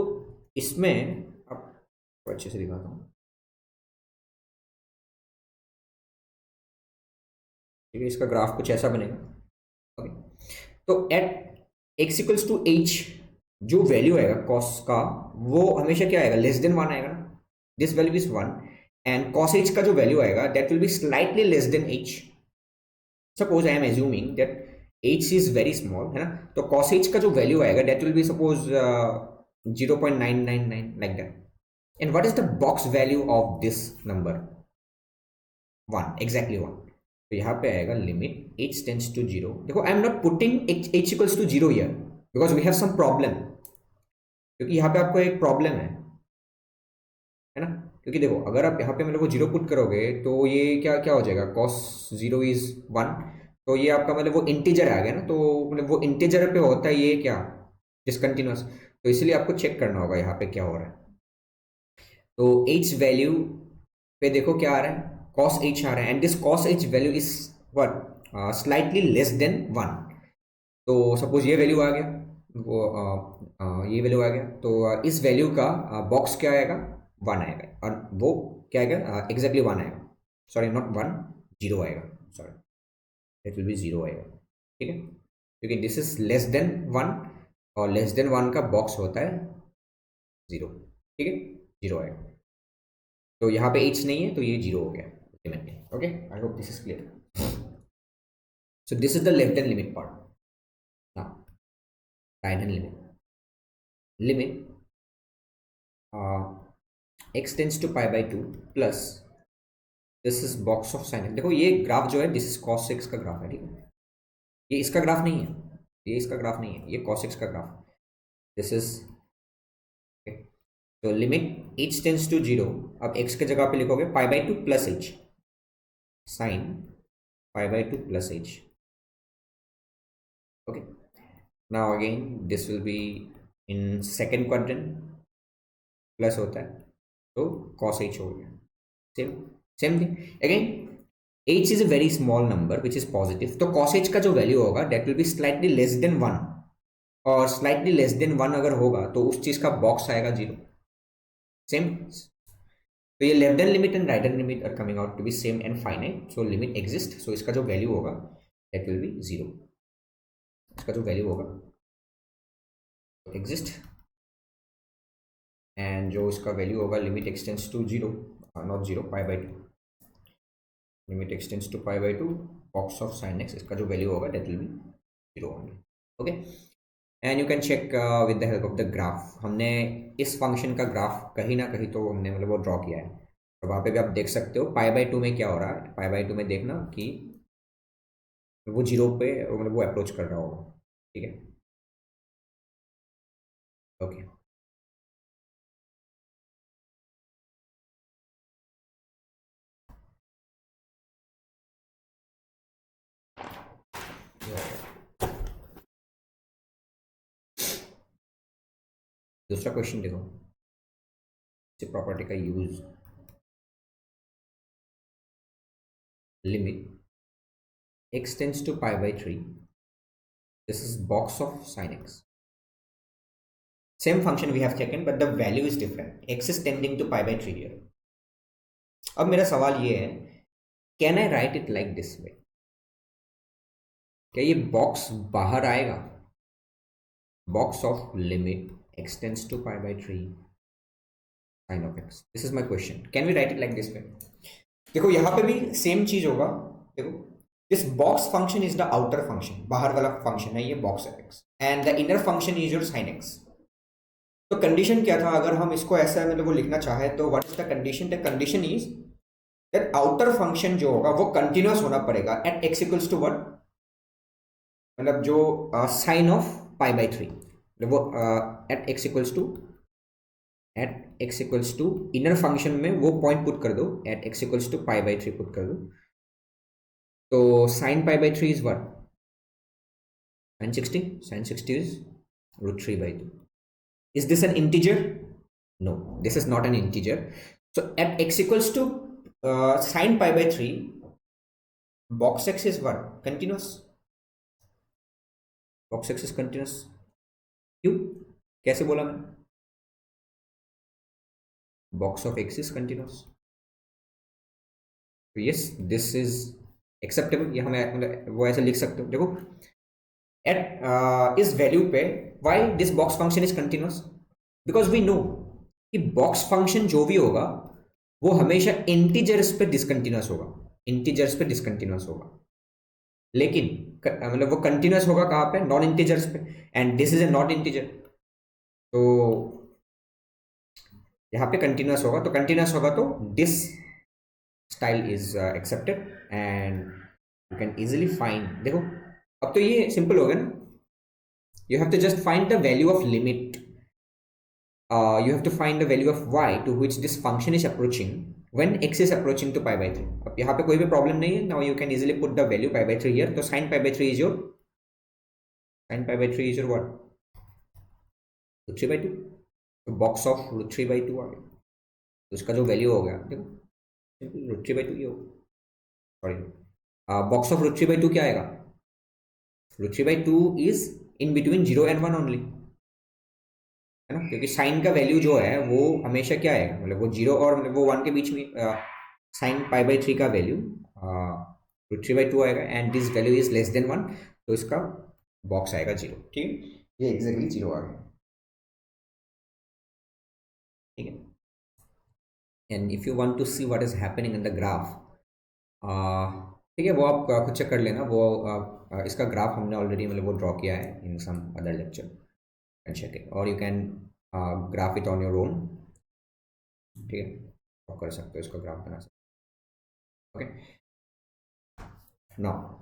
इसमें आपको अच्छे से दिखाता हूँ. ठीक है, इसका ग्राफ कुछ ऐसा बनेगा. ओके, तो at x equals to h जो वैल्यू आएगा cos का, वो हमेशा क्या आएगा? लेस देन 1 आएगा ना. This value is 1 and cos h का जो वैल्यू आएगा that will be slightly less than h. Suppose I am assuming that h is very small, है ना. तो cos h का जो वैल्यू आएगा that will B suppose 0.999 like that. And what is the box value of this number? 1, exactly 1. तो यहाँ पे आएगा लिमिट h टेंड्स टू 0. देखो I am not putting h equals to 0 here because we have some problem, क्योंकि यहाँ पे आपको एक प्रॉब्लम है ना. क्योंकि देखो अगर आप यहाँ पे मतलब वो 0 पुट करोगे तो ये क्या हो जाएगा? cos 0 इज 1, तो ये आपका मतलब वो इंटीजर आ गया ना. तो मतलब वो इंटीजर पे होता है ये क्या? डिसकंटिन्यूअस. तो इसलिए आपको चेक करना होगा यहाँ पे क्या हो रहा है. तो h वैल्यू पे देखो क्या आ रहा है? cos h आ रहा है and this cos h value is what? Slightly less than 1. तो सपोज ये वैल्यू आ गया, वो ये वैल्यू आ गया, तो इस वैल्यू का बॉक्स क्या आएगा? 1 आएगा. और वो क्या आएगा? एग्जैक्टली 1 आएगा. सॉरी, नॉट 1, 0 आएगा. सॉरी, इट विल बी 0 आएगा. ठीक है, क्योंकि दिस इज लेस देन 1 और लेस देन 1 का बॉक्स होता है 0. ठीक है, 0 आएगा. तो यहाँ पे h नहीं है तो ये 0 हो गया. Okay, I hope this is clear. So this is the left hand limit part. Now right hand limit. Limit x tends to pi by 2 plus this is box of sin x. देखो ये graph जो है this is cos x का graph है. ठीक है, ये इसका ग्राफ नहीं है, ये इसका ग्राफ नहीं है, ये cos x का ग्राफ. This is okay. तो लिमिट h tends to 0. अब x के जगह पे लिखोगे pi by 2 plus h sin pi by 2 plus h. Okay, now again this will be in second quadrant, plus होता है तो cos h हो गया. same thing again. h is a very small number which is positive, तो cos h का जो value होगा that will be slightly less than 1, और slightly less than 1 अगर होगा तो उस चीज का बॉक्स आएगा 0. सेम. तो ये left hand limit and right hand limit are coming out to be same and finite. So limit exist. So इसका जो वैल्यू होगा दैट विल बी 0. इसका जो वैल्यू होगा एग्जिस्ट, एंड जो इसका वैल्यू होगा limit x tends to 0, not 0, pi by 2, limit x tends to pi by 2 box of sine x, इसका जो वैल्यू होगा that will be 0 only. Okay, and you can check with the help of the graph. हमने इस function का graph कहीं ना कहीं तो हमने मतलब वो ड्रॉ किया है, तो वहाँ पे भी आप देख सकते हो पाई बाई 2 में क्या हो रहा है. पाई बाई 2 में देखना कि वो 0 पे मतलब वो अप्रोच कर रहा होगा. ठीक है, ओके. दूसरा क्वेश्चन देखो, इस प्रॉपर्टी का use, limit x tends to pi by 3, this is box of sin x, same function we have taken but the value is different, x is tending to pi by 3 here. अब मेरा सवाल ये है, can I write it like this वे? क्या ये box बाहर आएगा? Box of limit x tends to pi by 3 sin of x, this is my question, can we write it like this way? देखो यहाँ पे भी सेम चीज होगा. देखो, this box function is the outer function, बाहर वाला फंक्शन है ये box of x, and the inner function is your sign X. तो कंडीशन क्या था, अगर हम इसको ऐसा मतलब वो लिखना चाहे तो what is the condition? The condition is that outer function जो होगा वो कंटिन्यूअस होना पड़ेगा at x equals to what, मतलब जो साइन ऑफ पाई बाई 3, मतलब वो at x equals to inner function में वो पॉइंट पुट कर दो, at x equals to pi by 3 put कर दो. तो sine pi by 3 is what? Sine 60. Sine 60 is root 3 by 2. Is this an integer? No, this is not an integer. So at x equals to sine pi by 3, box x is what? Continuous. Box x is continuous. क्यों? कैसे बोला मैं? Box of x is continuous. So yes, this is acceptable. ये हमें मतलब वो ऐसे लिख सकते हो. देखो, at इस वैल्यू पे why this box function is continuous? Because we know कि box function जो भी होगा वो हमेशा इंटीजर्स पे डिसकंटिन्यूअस होगा, इंटीजर्स पे डिसकंटिन्यूअस होगा. लेकिन मतलब वो कंटिन्यूअस होगा कहाँ पे? नॉन इंटीजर्स पे, and this is a not integer. तो यहाँ पे कंटिन्यूअस होगा, तो कंटिन्यूअस होगा तो this style is accepted, and you can easily find. देखो अब तो ये सिंपल हो गया ना. You have to just find the value of limit. You have to find the value of y to which this function is approaching when x is approaching to pi by 3. अब यहाँ पे कोई भी problem नहीं है. Now you can easily put the value pi by 3 here. तो sin pi by 3 is your what? Root 3 by 2. तो box of root 3 by 2 आ गया. तो इसका जो वैल्यू हो गया देखो, सिंपल root 3 by 2 ये होगा. Sorry, box of root 3 by 2 क्या आएगा? root 3 by 2 is in between 0 and 1 only, है ना, क्योंकि साइन का वैल्यू जो है वो हमेशा क्या है, मतलब वो 0 और मतलब वो 1 के बीच में. साइन पाई बाई 3 का वैल्यू रूट 3 by 2 आएगा, and this value is less than 1, तो इसका बॉक्स आएगा 0. ठीक है, ये एग्जैक्टली 0 आ गया. ठीक है, and if you want to see what is happening in the graph, ठीक है, वो आप खुद चेक कर लेना. वो इसका ग्राफ हमने ऑलरेडी मतलब वो ड्रॉ किया है in some other lecture, can check it, और you can graph it on your own. ठीक है, आप कर सकते हो, इसका ग्राफ बना सकते हो. Okay, now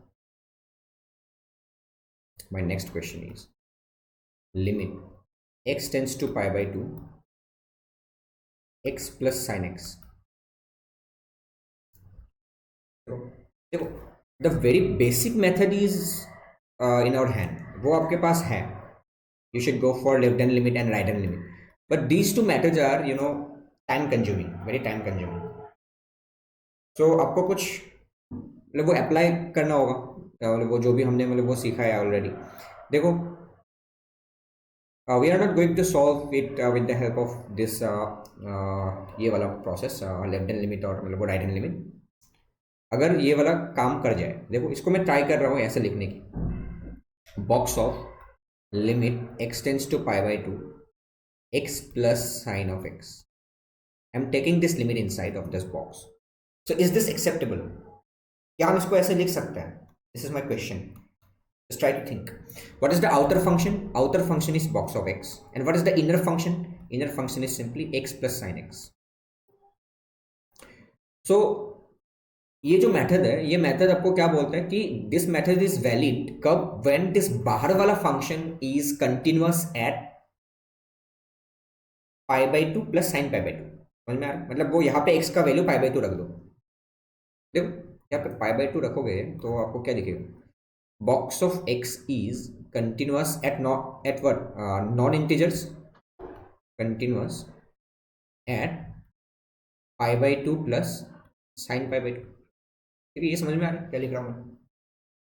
my next question is limit x tends to pi by 2 x plus sin x. देखो, the very basic method is in our hand, वो आपके पास है. You should go for left hand limit and right hand limit, but these two methods are you know time consuming, very time consuming. So आपको कुछ मतलब वो apply करना होगा, मतलब वो जो भी हमने मतलब वो सीखा है ऑलरेडी. देखो, we are not going to solve it with the help of this ये वाला प्रोसेस लेफ्ट हैंड लिमिट और मतलब वो राइट हैंड लिमिट. अगर ये वाला काम कर जाए, देखो इसको मैं ट्राई कर रहा हूँ ऐसे लिखने की, box of limit x tends to pi by two x plus sine of x, I am taking this limit inside of this box, so is this acceptable? क्या हम इसको ऐसे लिख सकते हैं? This is my question. Just try to think. What is the outer function? Outer function is box of x. And what is the inner function? Inner function is simply x plus sin x. So ये जो method है, ये method आपको क्या बोलता है कि this method is valid कब? व्हेन दिस बाहर वाला function is continuous at pi by two plus sine pi by two. समझ में आ रहा है? मतलब वो यहाँ पे x का वैल्यू पाई बाई टू रख दो. देखो यहाँ पे पाई बाई टू रखोगे तो आपको क्या दिखेगा? Box of x is continuous at what non-integers, continuous at pi by 2 plus sin pi by 2. ठीक है, ये समझ में आ रहा है क्या लिख रहा हूँ मैं?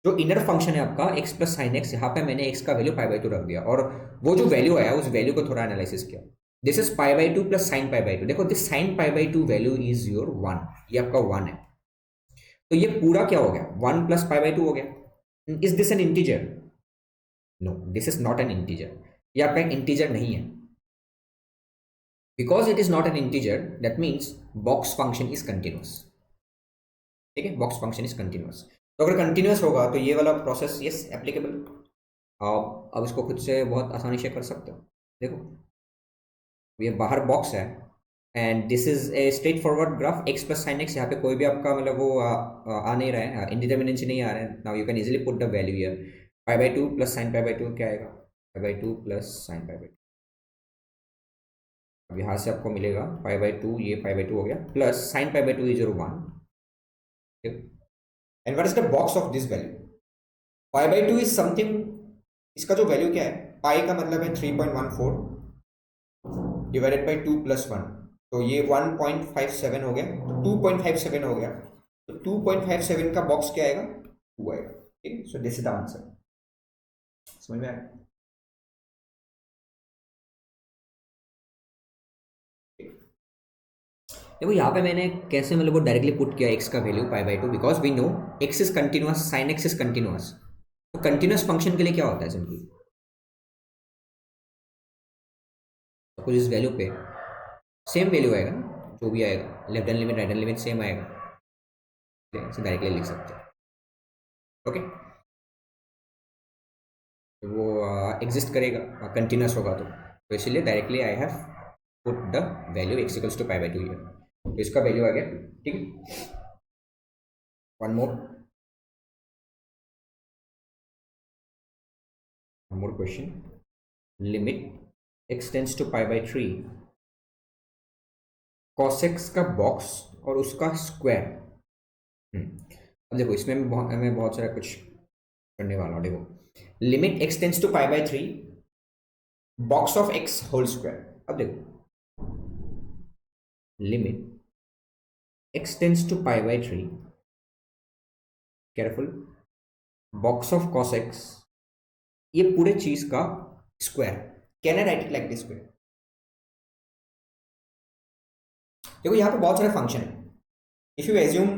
जो इनर फंक्शन है आपका x प्लस साइन एक्स, यहाँ पे मैंने x का वैल्यू पाई बाई टू रख दिया और वो जो वैल्यू आया उस वैल्यू को थोड़ा एनालिसिस किया. This is pi by two plus sine pi by two. देखो this sine pi by two value is your one, ये आपका वन है. तो ये पूरा क्या हो गया? One plus pi by to हो गया. Is this an integer? No, this is not an integer. ये आपका एक integer नहीं है. Because it is not an integer, that means box function is continuous. ठीक है, box function is continuous. तो अगर continuous होगा तो ये वाला प्रोसेस yes applicable. अब इसको खुद से बहुत आसानी से कर सकते हो. देखो ये बाहर बॉक्स है and this is a straight forward graph x plus sine x. यहाँ पे कोई भी आपका मतलब वो आ नहीं रहा है, इंडिटर्मिनेंसी नहीं आ रहा है. Now you can easily put the value here. Pi by two plus sine pi by to क्या आएगा? पाई by two plus sine pi by to. अब यहाँ से आपको मिलेगा पाई बाई टू, ये पाई बाई टू हो गया, plus sine pi by two is 1. And what is the box of this value? Pi by two is something, इसका जो वैल्यू क्या है? पाई का मतलब है 3.14 divided by two plus one. तो ये 1.57 हो गया, तो 2.57 हो गया. तो 2.57 का बॉक्स क्या आएगा? 2 आएगा. ठीक है, so this is the answer. समझ में आया? देखो यहाँ पे मैंने कैसे मतलब वो डायरेक्टली पुट किया x का value pi by two, because we know x is continuous, sine x is continuous. तो कंटिन्यूअस फंक्शन के लिए क्या होता है? सिंपली कुछ इस वैल्यू पे सेम वैल्यू आएगा ना, जो भी आएगा left hand limit right hand limit same आएगा. इसे डायरेक्टली लिख सकते हैं. ओके, तो वो एग्जिस्ट करेगा, कंटिन्यूस होगा. तो इसलिए directly I have put the value x equals to pi by two here. तो इसका वैल्यू आ गया 2. ठीक है, one more question. Limit x tends to pi by 3 cos x का बॉक्स और उसका स्क्वायर. अब देखो इसमें मैं बहुत सारा कुछ करने वाला हूँ. देखो limit x tends to pi by 3 box of x whole square. अब देखो limit x tends to pi by 3, careful, box of cos x, ये पूरे चीज का स्क्वायर. Can I write it like this way? देखो यहाँ पे बहुत सारे फंक्शन है. If you assume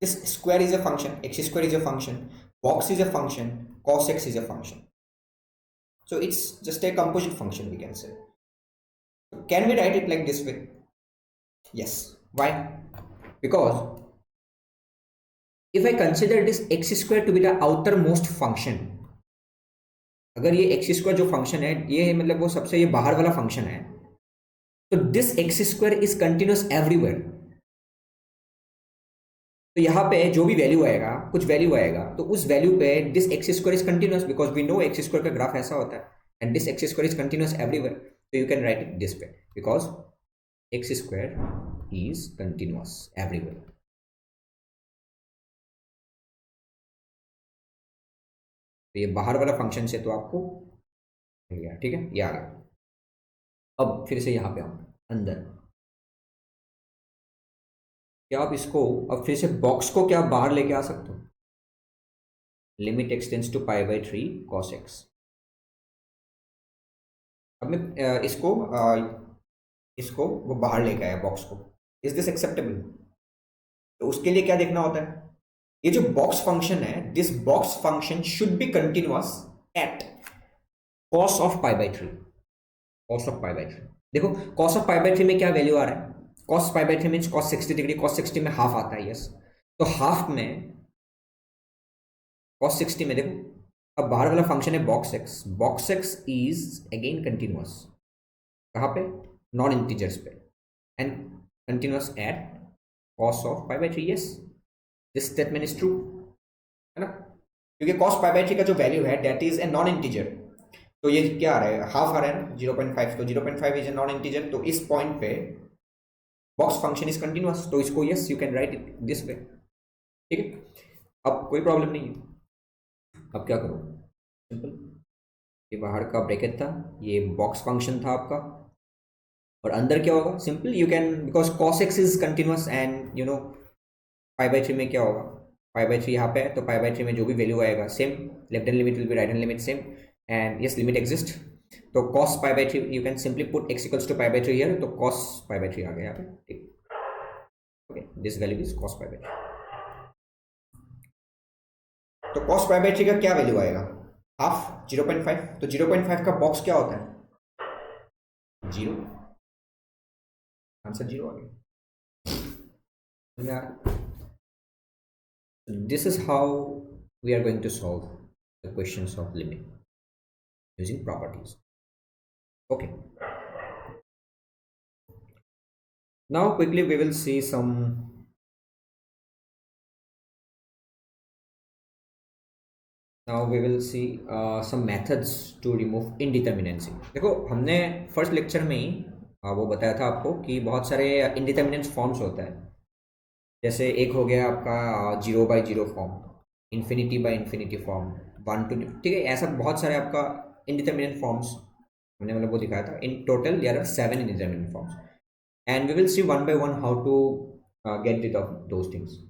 this square is a function, x square is a function, box is a function, cos x is a function, so it's just a composite function, we can say. Can we write it like this way? Yes. Why? Because if I consider this x square to be the outermost function, अगर ये x square जो function है ये मतलब वो सबसे ये बाहर वाला फंक्शन है, तो this X square is continuous everywhere. तो यहाँ पे जो भी वैल्यू आएगा, कुछ वैल्यू आएगा, तो उस वैल्यू पे this X square is continuous, because we know X square का ग्राफ ऐसा होता है. And this X square is continuous everywhere. तो you can write it this way, because X square is continuous everywhere. तो ये बाहर वाला फंक्शन से तो आपको मिल गया. ठीक है, ये आ गया. अब फिर से यहाँ पे आओ अंदर. क्या आप इसको अब फिर से बॉक्स को क्या बाहर लेके आ सकते हो? Limit x tends to pi by 3 cos x. अब मैं इसको वो बाहर लेके आया बॉक्स को. Is this acceptable? तो उसके लिए क्या देखना होता है? ये जो बॉक्स फंक्शन है, this box function should be continuous at cos of pi by three. Cos of pi by three, देखो cos of pi by three में क्या वैल्यू आ रहा है, cos pi by three mean cos 60 degree, cos 60 में half आता है, yes. तो हाफ में कॉस 60 में देखो, अब बाहर वाला फंक्शन है box x is again continuous, कहाँ पे, नॉन इंटीजर्स पे, and continuous at cos of pi by three, yes, this statement is true, है ना, क्योंकि कॉस पाई बाई थ्री का जो वैल्यू है that is a non integer, तो ये क्या आ रहा है, हाफ आ रहा है ना, 0.5, तो 0.5 इज ए नॉन इंटीजर, तो इस पॉइंट पे बॉक्स फंक्शन इज कंटिन्यूअस, तो इसको yes you can write it this वे, ठीक है। अब कोई प्रॉब्लम नहीं है, अब क्या करो, सिंपल, ये बाहर का ब्रैकेट था, ये बॉक्स फंक्शन था आपका, और अंदर क्या होगा, simple you can, because cos x is continuous and you know pi by three में क्या होगा, पाई बाई थ्री यहाँ पे है, तो पाई बाई थ्री में जो भी वैल्यू आएगा same, left hand limit will be right hand limit same, and yes limit exist, तो cos pi by three you can simply put x equals to pi by three here, तो cos pi by three आ गया यहाँ पे, ठीक, okay, this value is cos pi by three. तो cos pi by three का क्या value आएगा, हाफ 0.5, तो 0.5 का बॉक्स क्या होता है, जीरो, आंसर जीरो आ गया। This is how we are going to solve the questions of limit using properties. Okay. Now quickly we will see some some methods to remove indeterminacy. देखो हमने first lecture में ही वो बताया था आपको कि बहुत सारे इंडिटर्मिनेंट फॉर्म्स होता है, जैसे एक हो गया आपका 0/0 form, infinity by infinity form, 1 to, ठीक है, ऐसा बहुत सारे आपका इंडिटर्मिनेंट फॉर्म्स हमने मतलब वो दिखाया था। In total there are 7 indeterminate forms, and we will see one by one how to get rid of those things.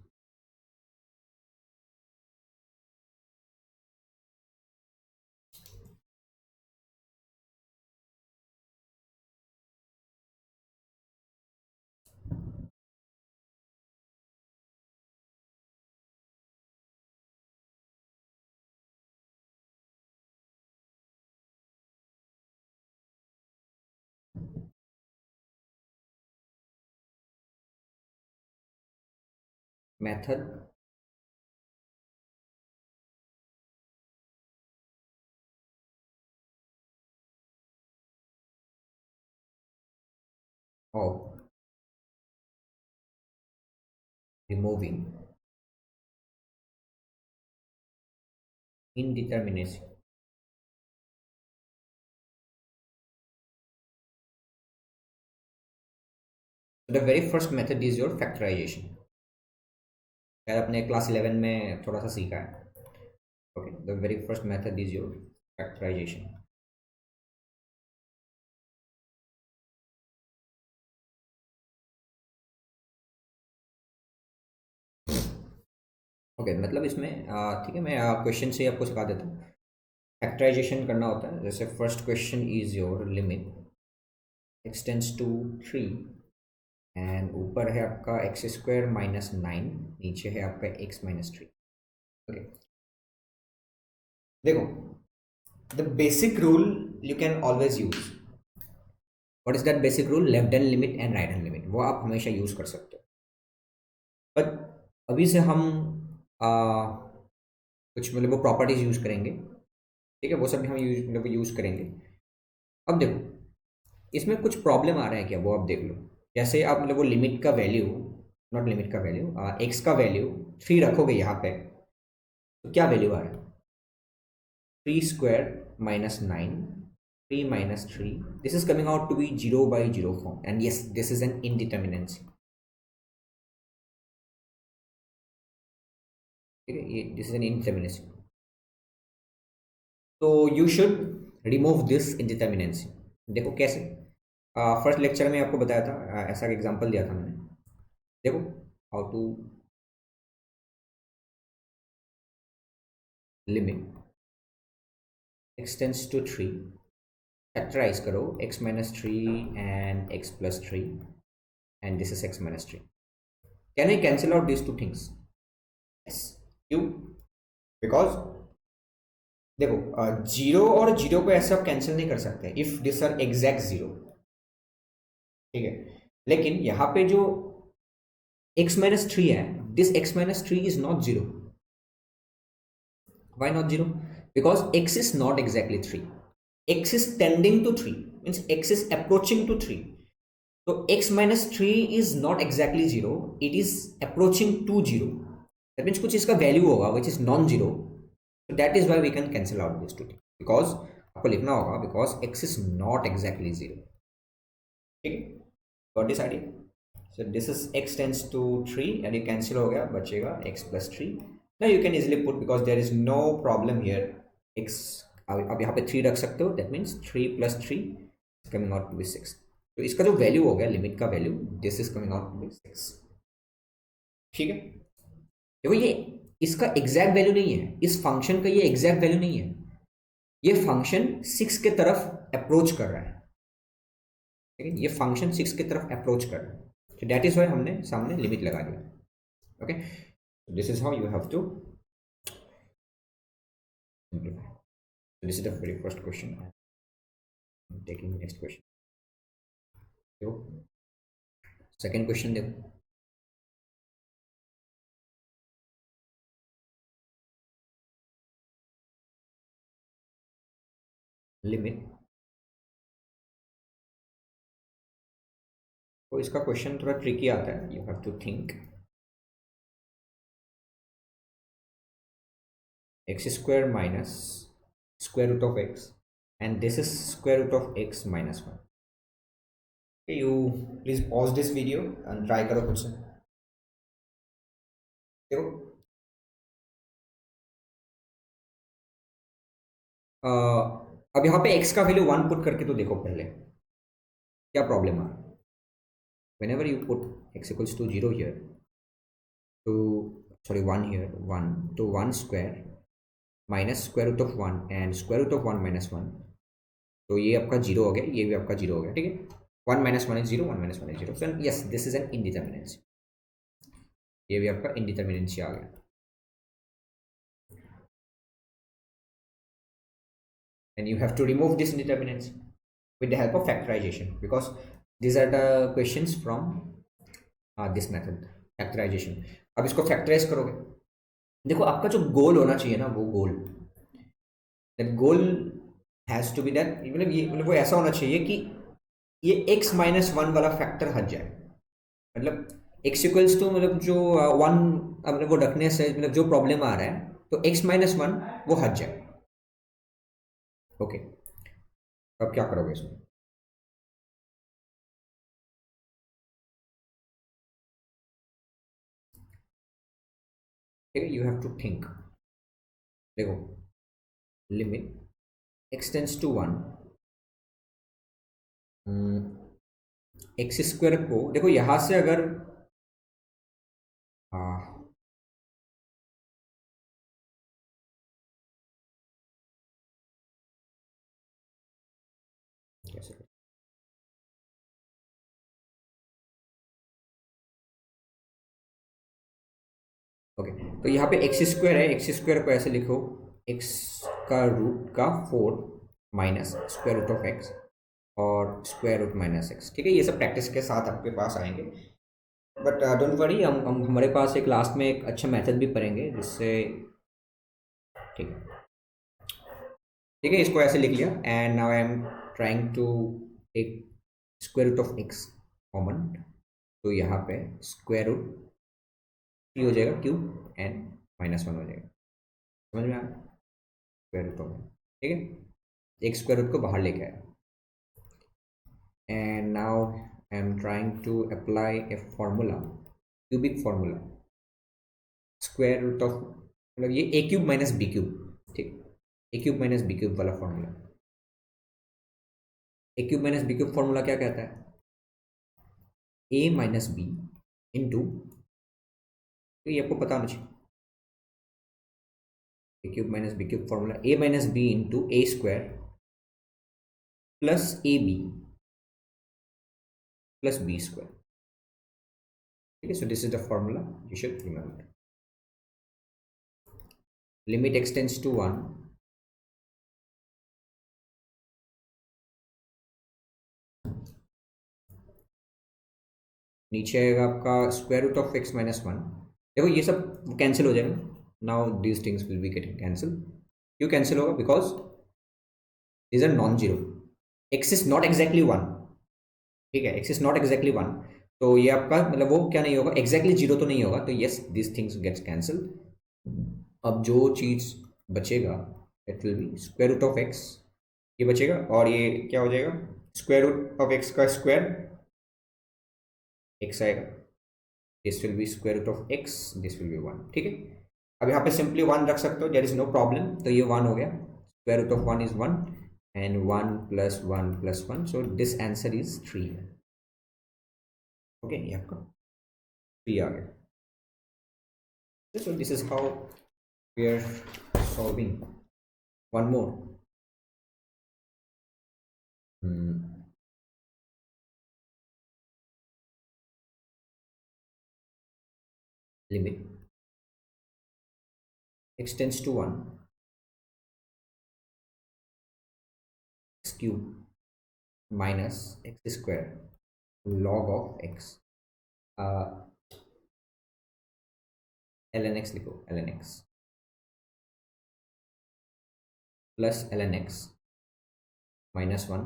Method of removing indeterminacy. The very first method is your factorization. शायद अपने class 11 में थोड़ा सा सीखा है। Okay, the very first method is your factorization. Okay मतलब इसमें ठीक है, मैं क्वेश्चन से ही आपको सिखा देता हूँ। फैक्टराइजेशन करना होता है, जैसे first question is your limit x tends to 3 and ऊपर है आपका एक्स स्क्वायर माइनस 9, नीचे है आपका x माइनस 3। ओके देखो, the basic rule you can always use, what is that basic rule, left hand limit and right hand limit, वो आप हमेशा यूज कर सकते हो। बट अभी से हम कुछ मतलब वो प्रॉपर्टीज यूज करेंगे, ठीक है, वो सब भी हम यूज करेंगे। अब देखो इसमें कुछ प्रॉब्लम आ रहा है क्या, वो आप देख लो। जैसे आप मतलब वो लिमिट का वैल्यू, नॉट लिमिट का वैल्यू, एक्स का वैल्यू 3 रखोगे यहाँ पे, तो क्या वैल्यू आ रहा है, 3 square minus 9, 3 minus 3, this is coming out to be 0/0 form, and yes, this is an indeterminacy. Okay, this is an indeterminacy, so you should remove this indeterminacy. देखो कैसे, फर्स्ट लेक्चर में आपको बताया था, ऐसा एग्जांपल दिया था मैंने, देखो how to limit x tends to 3, factorize करो x minus 3 and x plus 3, and this is x minus 3. Can I cancel out these two things? Yes. क्यों? बिकॉज देखो, जीरो और जीरो को ऐसे आप कैंसिल नहीं कर सकते if this are exact zero, ठीक है। लेकिन यहाँ पे जो x माइनस थ्री है, this x minus three is not zero. Why not 0? Because x is not exactly 3. X is tending to 3. Means x is approaching to 3. So x minus 3 is not exactly 0. It is approaching to 0. That means कुछ इसका value होगा which is non-zero. So that is why we can cancel out these two things. Because आपको लिखना होगा because x is not exactly 0. ठीक है? Got this idea? So this is x tends to 3 and ये cancel हो गया, बचेगा x plus 3. Now you can easily put because there is no problem here. x अब यहाँ पे 3 रख सकते हो. That means 3 plus 3 is coming out to be 6. तो इसका जो वैल्यू हो गया लिमिट का value, this is coming out to be 6. ठीक है. देखो ये इसका एग्जैक्ट वैल्यू नहीं है, इस फंक्शन का ये एग्जैक्ट वैल्यू नहीं है. ये फंक्शन 6 के तरफ अप्रोच कर रहा है. ठीक है, ये फंक्शन 6 की तरफ अप्रोच कर रहा है. तो दैट इज वाई हमने सामने लिमिट लगा दिया. Okay, this is how you have to simplify. This is the very first question. I am taking next question. देखो सेकंड क्वेश्चन देखो. लिमिट. तो इसका क्वेश्चन थोड़ा ट्रिकी आता है. You have to think. x square minus square root of x and this is square root of x minus 1. Okay, you please pause this video and try करो खुद से. देखो अब यहाँ पे x का वैल्यू 1 पुट करके तो देखो पहले क्या प्रॉब्लम आ. whenever you put x equals to 0 here to sorry 1 here 1 to 1 square minus square root of 1 and square root of 1 minus 1. तो ये आपका 0 हो गया, ये भी आपका 0 हो गया. ठीक है, 1 minus 1 is 0, 1 minus 1 is 0. So yes, this is an indeterminacy. ये भी आपका indeterminacy आ गया. And you have to remove this indeterminacy with the help of factorization because these are the questions from this method factorization. अब इसको factorise करोगे. देखो आपका जो गोल होना चाहिए ना, वो goal that goal has to be that मतलब ये मतलब वो ऐसा होना चाहिए कि ये x माइनस 1 वाला फैक्टर हट जाए. मतलब x इक्वल्स टू मतलब जो 1 मतलब वो रखने से मतलब जो प्रॉब्लम आ रहा है तो x माइनस 1 वो हट जाए. ओके, अब क्या करोगे इसमें. ठीक है, यू हैव टू थिंक. देखो limit x tends to 1 x square को देखो यहां से अगर कैसे ओके तो यहाँ पे एक्स स्क्वायर है. एक्स स्क्वायर को ऐसे लिखो एक्स का रूट का 4 minus square root of x और स्क्वायर रूट माइनस एक्स. ठीक है, ये सब प्रैक्टिस के साथ आपके पास आएंगे. बट डोंट वरी, हम हमारे पास एक लास्ट में एक अच्छा मेथड भी पढ़ेंगे जिससे. ठीक है, ठीक है, इसको ऐसे लिख लिया. And now I am trying to take square root of x common. तो यहाँ पे स्क्वायर रूट थ्री हो जाएगा क्यों एंड माइनस 1 हो जाएगा. समझ में आ रहा है. Square root of. ठीक है, एक स्क्वायर रूट को बाहर लेके आया. And now I am trying to apply a formula, cubic formula. Square root of मतलब ये A cube minus B cube. ठीक, A cube minus B cube वाला formula. A cube minus B cube formula क्या कहता है. ए minus B into, तो ये आपको पता होना चाहिए. A cube minus B cube formula A minus B into A square plus A B plus B square. ठीक है, so this is the formula you should remember. Limit x tends to 1, नीचे आएगा आपका square root of x minus 1। देखो ये सब cancel हो जाएगा, now these things will be getting cancel. क्यों कैंसिल होगा? Because these are non zero, x is not exactly 1, ठीक है, एक्स इज नॉट एग्जैक्टली 1, तो ये आपका मतलब वो क्या नहीं होगा, एग्जैक्टली जीरो तो नहीं होगा, तो yes this things gets cancel. अब जो चीज बचेगा it will be square root of x, ये बचेगा, और ये क्या हो जाएगा, स्क्वायर रूट ऑफ एक्स का स्क्वायर, एक्स आएगा, this will be square root of x, this will be 1, ठीक है। अब यहाँ पे सिंपली 1 रख सकते हो, देयर इज नो प्रॉब्लम, तो ये 1 हो गया, square root of 1 is 1 and 1 plus 1 plus 1, so this answer is 3 है। ओके, ये आपका 3 आ गया। So this is how we are solving. One more. Limit x tends to 1, x cube minus x square log of x, ln x लिखो, ln x plus ln x minus 1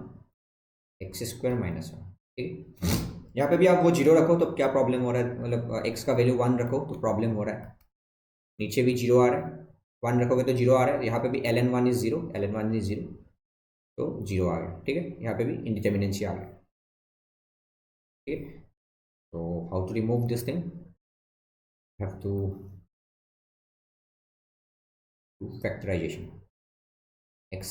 x square minus 1, ठीक। यहाँ पे भी आप वो zero रखो तो क्या प्रॉब्लम हो रहा है, मतलब x का वैल्यू 1 रखो तो प्रॉब्लम हो रहा है, नीचे भी जीरो आ रहा है, 1 रखोगे तो जीरो आ रहा है, यहाँ पे भी ln 1 is zero, ln 1 is zero, तो जीरो आ गया, ठीक है। यहाँ पे भी इंडिटर्मिनेंसी आ गया, ठीक है। तो how to remove this thing, have to factorization x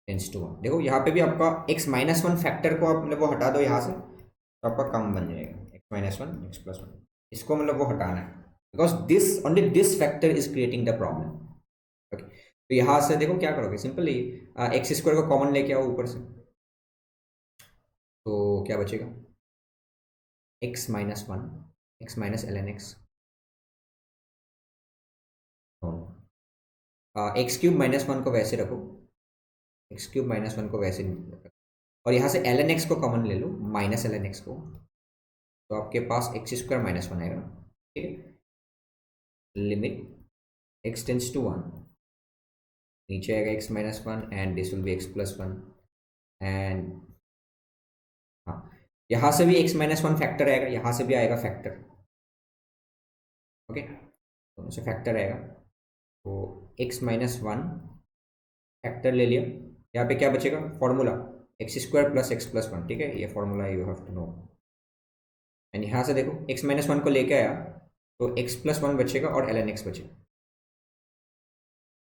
tends to 1। देखो यहाँ पे भी आपका x माइनस 1 फैक्टर को आप मतलब वो हटा दो यहाँ से, तो आपका कम बन जाएगा, x माइनस 1 x प्लस 1, इसको मतलब वो हटाना है, because this only this factor is creating the problem. Okay, तो यहाँ से देखो क्या करोगे, सिंपली एक्स स्क्वायर को कॉमन लेके आओ ऊपर से, तो क्या बचेगा, x minus 1 x minus ln x, x cube minus 1 को वैसे रखो, एक्स क्यूब माइनस 1 को वैसे रखो, और यहाँ से ln x को कॉमन ले लो, माइनस ln x को, तो आपके पास एक्स स्क्वायर माइनस 1 आएगा, ठीक है। लिमिट x टेंस टू 1, नीचे आएगा x minus 1 and this will B x plus 1, and हाँ यहाँ से भी x माइनस 1 फैक्टर आएगा, यहाँ से भी आएगा फैक्टर, ओके, दोनों से फैक्टर आएगा, तो x माइनस 1 फैक्टर ले लिया, यहाँ पे क्या बचेगा, formula x square plus x plus 1, ठीक है, ये formula you have to know, and यहाँ से देखो x माइनस 1 को लेके आया तो x प्लस 1 बचेगा और ln x बचेगा,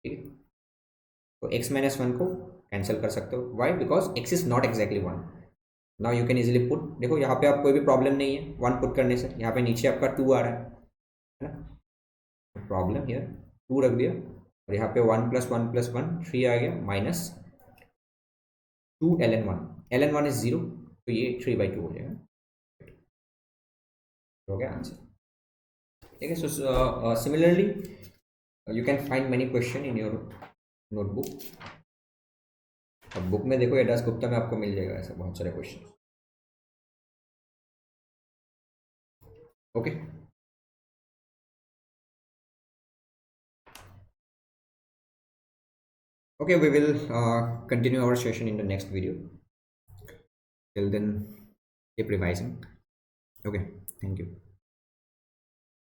ठीक है। तो x माइनस 1 को कैंसिल कर सकते हो, why, because x is not exactly 1, now you can easily put, देखो यहाँ पे आप कोई भी प्रॉब्लम नहीं है 1 पुट करने से, यहाँ पे नीचे आपका 2 आ रहा है ना, प्रॉब्लम हियर 2 रख दिया, और यहाँ पे 1 प्लस 1 प्लस 1 3 आ गया, माइनस 2 ln 1 इज 0, तो ये 3/2 हो जाएगा, हो गया आंसर, ठीक है। So similarly you can find many question in your notebook, अब बुक में देखो या दासगुप्ता में आपको मिल जाएगा ऐसा बहुत सारे question, okay. Okay, we will continue our session in the next video. Till then, keep revising. Okay, thank you.